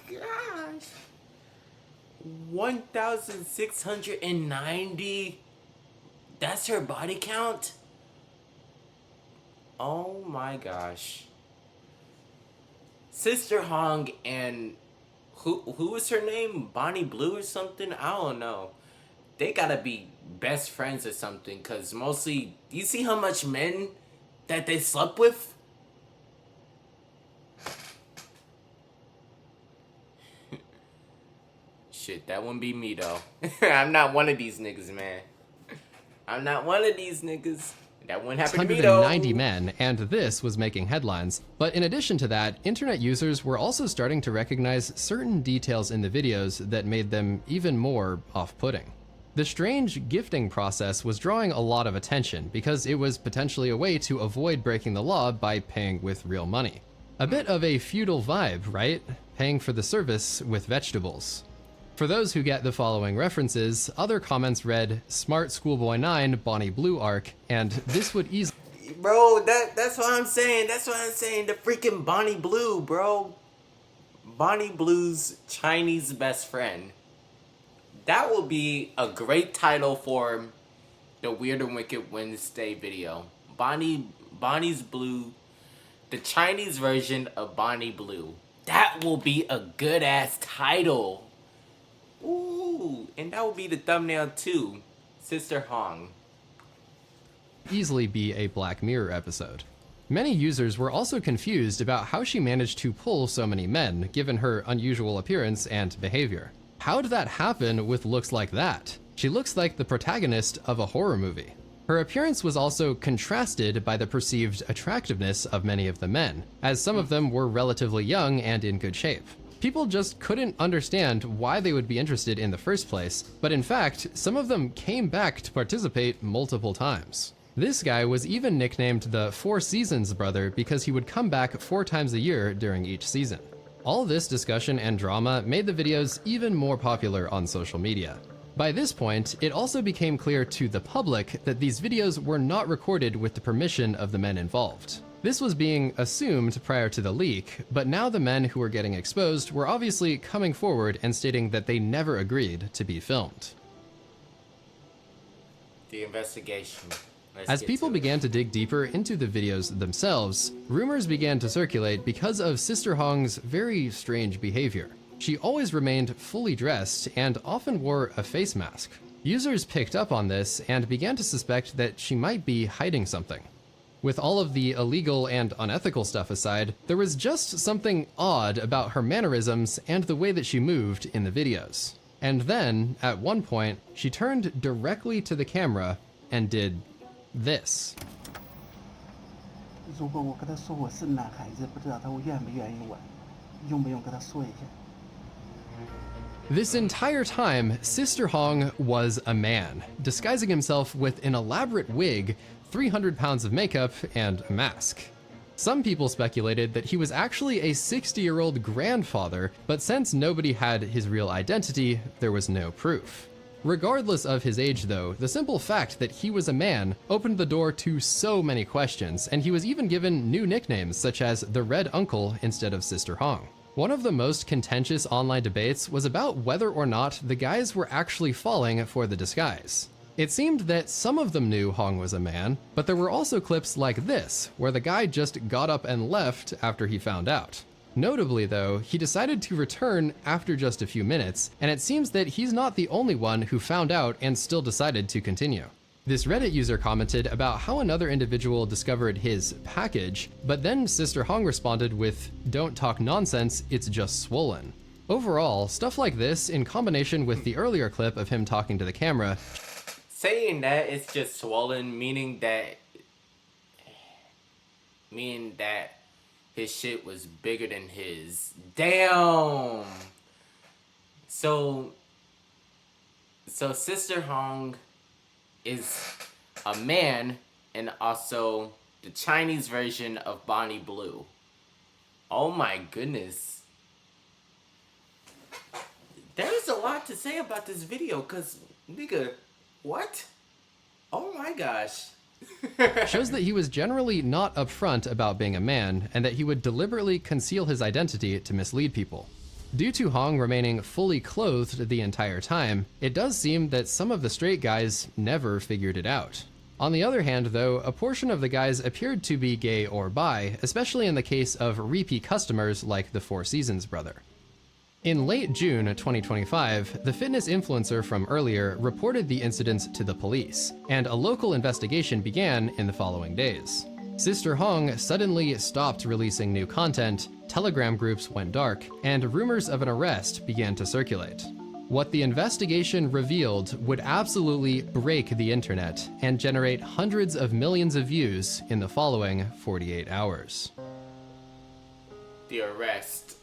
gosh! 1,690? That's her body count? Oh my gosh. Sister Hong and who was her name? Bonnie Blue or something? I don't know. They gotta be best friends or something, cause mostly, you see how much men that they slept with? Shit, that wouldn't be me though. I'm not one of these niggas, man. I'm not one of these niggas. That wouldn't happen to me though. 190 men, and this was making headlines. But in addition to that, internet users were also starting to recognize certain details in the videos that made them even more off-putting. The strange gifting process was drawing a lot of attention because it was potentially a way to avoid breaking the law by paying with real money. A bit of a feudal vibe, right? Paying for the service with vegetables. For those who get the following references, other comments read Smart Schoolboy 9 Bonnie Blue arc, and this would easily... Bro, that's what I'm saying. That's what I'm saying. The freaking Bonnie Blue, bro. Bonnie Blue's Chinese best friend. That will be a great title for the Weird and Wicked Wednesday video. Bonnie's Blue. The Chinese version of Bonnie Blue. That will be a good ass title. Ooh, and that will be the thumbnail too. Sister Hong. Easily be a Black Mirror episode. Many users were also confused about how she managed to pull so many men, given her unusual appearance and behavior. How did that happen with looks like that? She looks like the protagonist of a horror movie. Her appearance was also contrasted by the perceived attractiveness of many of the men, as some of them were relatively young and in good shape. People just couldn't understand why they would be interested in the first place, but in fact, some of them came back to participate multiple times. This guy was even nicknamed the 4 Seasons brother because he would come back 4 times a year during each season. All this discussion and drama made the videos even more popular on social media. By this point, it also became clear to the public that these videos were not recorded with the permission of the men involved. This was being assumed prior to the leak, but now the men who were getting exposed were obviously coming forward and stating that they never agreed to be filmed. The investigation. As people began to dig deeper into the videos themselves, rumors began to circulate because of Sister Hong's very strange behavior. She always remained fully dressed and often wore a face mask. Users picked up on this and began to suspect that she might be hiding something. With all of the illegal and unethical stuff aside, there was just something odd about her mannerisms and the way that she moved in the videos. And then, at one point, she turned directly to the camera and did this. 如果我跟他说我是男孩子，不知道他愿不愿意玩，用不用跟他说一下？ This entire time, Sister Hong was a man, disguising himself with an elaborate wig, 300 pounds of makeup, and a mask. Some people speculated that he was actually a 60-year-old grandfather, but since nobody had his real identity, there was no proof. Regardless of his age though, the simple fact that he was a man opened the door to so many questions, and he was even given new nicknames such as the Red Uncle instead of Sister Hong. One of the most contentious online debates was about whether or not the guys were actually falling for the disguise. It seemed that some of them knew Hong was a man, but there were also clips like this, where the guy just got up and left after he found out. Notably though, he decided to return after just a few minutes, and it seems that he's not the only one who found out and still decided to continue. This Reddit user commented about how another individual discovered his package, but then Sister Hong responded with, "Don't talk nonsense, it's just swollen." Overall, stuff like this, in combination with the earlier clip of him talking to the camera, saying that it's just swollen, meaning that his shit was bigger than his. Damn. So Sister Hong is a man and also the Chinese version of Bonnie Blue. Oh my goodness. There's a lot to say about this video, cause nigga, what? Oh my gosh. shows that he was generally not upfront about being a man, and that he would deliberately conceal his identity to mislead people. Due to Hong remaining fully clothed the entire time, it does seem that some of the straight guys never figured it out. On the other hand though, a portion of the guys appeared to be gay or bi, especially in the case of repeat customers like the 4 Seasons brother. In late June 2025, the fitness influencer from earlier reported the incidents to the police, and a local investigation began in the following days. Sister Hong suddenly stopped releasing new content, Telegram groups went dark, and rumors of an arrest began to circulate. What the investigation revealed would absolutely break the internet and generate hundreds of millions of views in the following 48 hours. The arrest.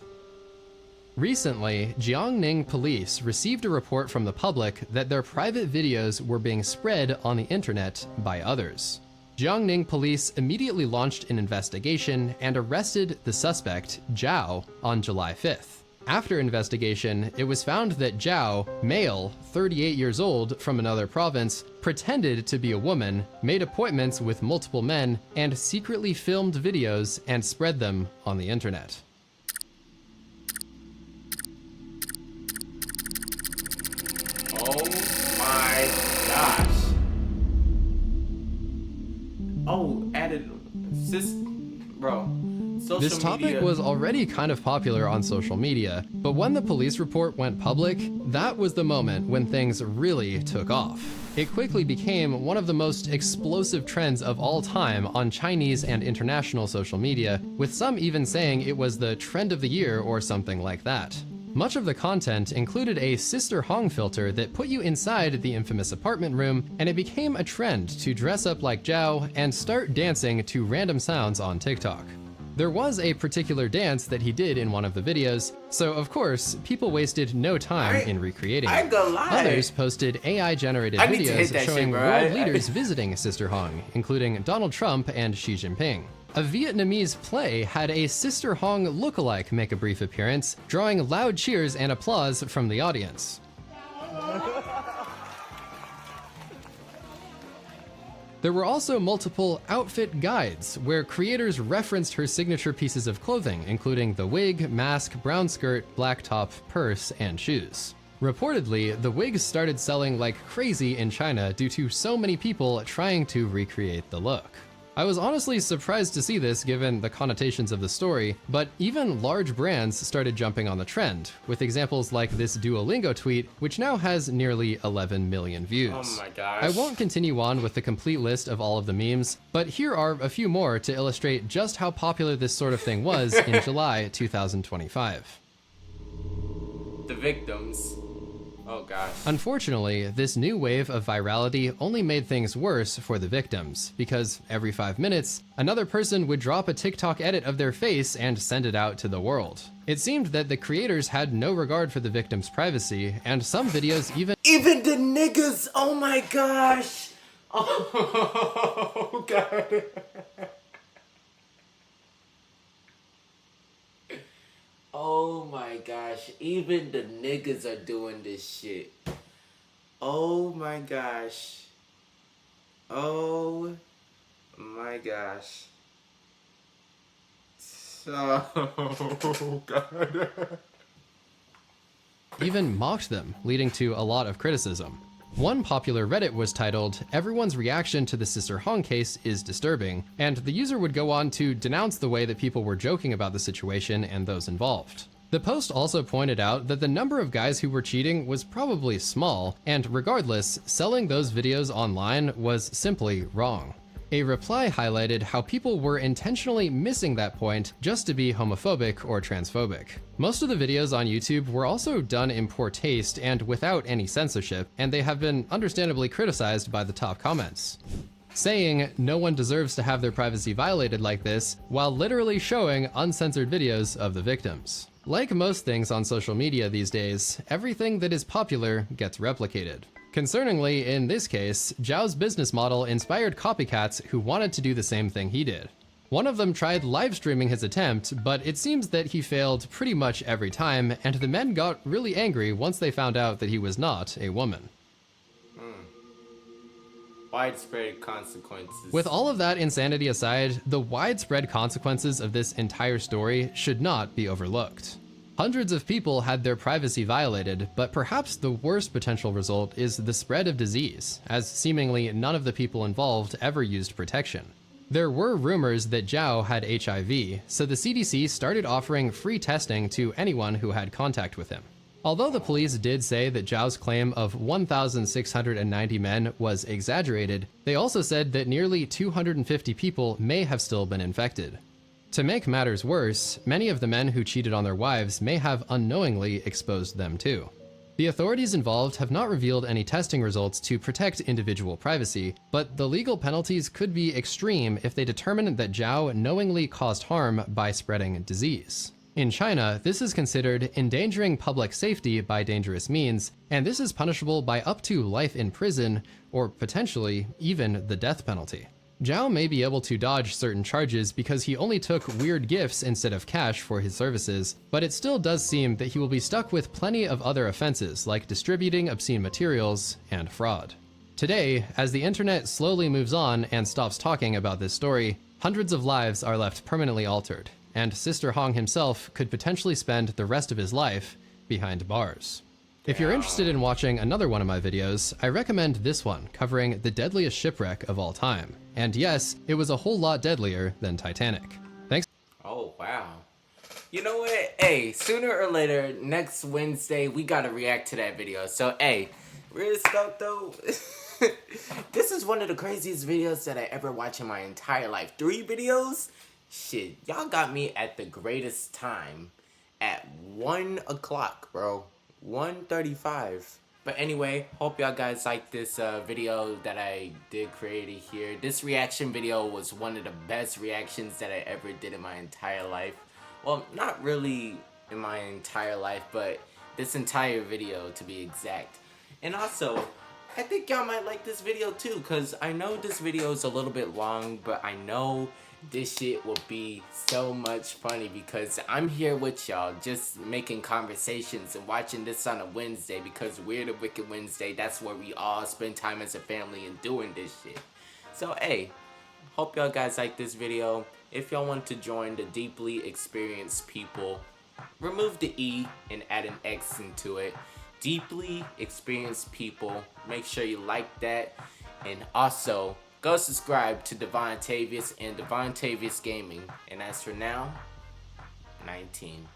Recently, Jiangning police received a report from the public that their private videos were being spread on the internet by others. Jiangning police immediately launched an investigation and arrested the suspect, Zhao, on July 5th. After investigation, it was found that Zhao, male, 38 years old, from another province, pretended to be a woman, made appointments with multiple men, and secretly filmed videos and spread them on the internet. Oh my gosh. Oh, added bro. This topic was already kind of popular on social media, but when the police report went public, that was the moment when things really took off. It quickly became one of the most explosive trends of all time on Chinese and international social media, with some even saying it was the trend of the year or something like that. Much of the content included a Sister Hong filter that put you inside the infamous apartment room, and it became a trend to dress up like Zhao and start dancing to random sounds on TikTok. There was a particular dance that he did in one of the videos, so of course, people wasted no time in recreating it. Others posted AI-generated videos showing world leaders visiting Sister Hong, including Donald Trump and Xi Jinping. A Vietnamese play had a Sister Hong lookalike make a brief appearance, drawing loud cheers and applause from the audience. There were also multiple outfit guides, where creators referenced her signature pieces of clothing, including the wig, mask, brown skirt, black top, purse, and shoes. Reportedly, the wigs started selling like crazy in China due to so many people trying to recreate the look. I was honestly surprised to see this given the connotations of the story, but even large brands started jumping on the trend, with examples like this Duolingo tweet, which now has nearly 11 million views. Oh my gosh. I won't continue on with the complete list of all of the memes, but here are a few more to illustrate just how popular this sort of thing was in July 2025. The victims. Oh gosh. Unfortunately, this new wave of virality only made things worse for the victims, because every 5 minutes, another person would drop a TikTok edit of their face and send it out to the world. It seemed that the creators had no regard for the victims' privacy, and some videos Even the niggas! Oh my gosh! Oh god. Oh my gosh, even the niggas are doing this shit. Oh my gosh. Oh my gosh. Oh god. even mocked them, leading to a lot of criticism. One popular Reddit was titled, "Everyone's reaction to the Sister Hong case is disturbing," and the user would go on to denounce the way that people were joking about the situation and those involved. The post also pointed out that the number of guys who were cheating was probably small, and regardless, selling those videos online was simply wrong. A reply highlighted how people were intentionally missing that point just to be homophobic or transphobic. Most of the videos on YouTube were also done in poor taste and without any censorship, and they have been understandably criticized by the top comments, saying no one deserves to have their privacy violated like this, while literally showing uncensored videos of the victims. Like most things on social media these days, everything that is popular gets replicated. Concerningly, in this case, Zhao's business model inspired copycats who wanted to do the same thing he did. One of them tried live streaming his attempt, but it seems that he failed pretty much every time, and the men got really angry once they found out that he was not a woman. Widespread consequences. With all of that insanity aside, the widespread consequences of this entire story should not be overlooked. Hundreds of people had their privacy violated, but perhaps the worst potential result is the spread of disease, as seemingly none of the people involved ever used protection. There were rumors that Zhao had HIV, so the CDC started offering free testing to anyone who had contact with him. Although the police did say that Zhao's claim of 1,690 men was exaggerated, they also said that nearly 250 people may have still been infected. To make matters worse, many of the men who cheated on their wives may have unknowingly exposed them too. The authorities involved have not revealed any testing results to protect individual privacy, but the legal penalties could be extreme if they determine that Zhao knowingly caused harm by spreading disease. In China, this is considered endangering public safety by dangerous means, and this is punishable by up to life in prison, or potentially even the death penalty. Zhao may be able to dodge certain charges because he only took weird gifts instead of cash for his services, but it still does seem that he will be stuck with plenty of other offenses like distributing obscene materials and fraud. Today, as the internet slowly moves on and stops talking about this story, hundreds of lives are left permanently altered, and Sister Hong himself could potentially spend the rest of his life behind bars. If you're interested in watching another one of my videos, I recommend this one covering the deadliest shipwreck of all time. And yes, it was a whole lot deadlier than Titanic. Thanks. Oh, wow. You know what? Hey, sooner or later, next Wednesday, we gotta react to that video. So, hey, real stuff though. This is one of the craziest videos that I ever watched in my entire life. 3 videos? Shit, y'all got me at the greatest time at 1 o'clock, bro. 1:35. But anyway, hope y'all guys like this video that I did create here. This reaction video was one of the best reactions that I ever did in my entire life. Well, not really in my entire life, but this entire video to be exact. And also, I think y'all might like this video too, because I know this video is a little bit long, but I know this shit will be so much funny because I'm here with y'all just making conversations and watching this on a Wednesday because we're the Wicked Wednesday. That's where we all spend time as a family and doing this shit. So hey, hope y'all guys like this video. If y'all want to join the deeply experienced people, remove the E and add an X into it. Deeply experienced people, make sure you like that, and also go subscribe to Devonetavious and Devonetavious Gaming. And as for now, 19.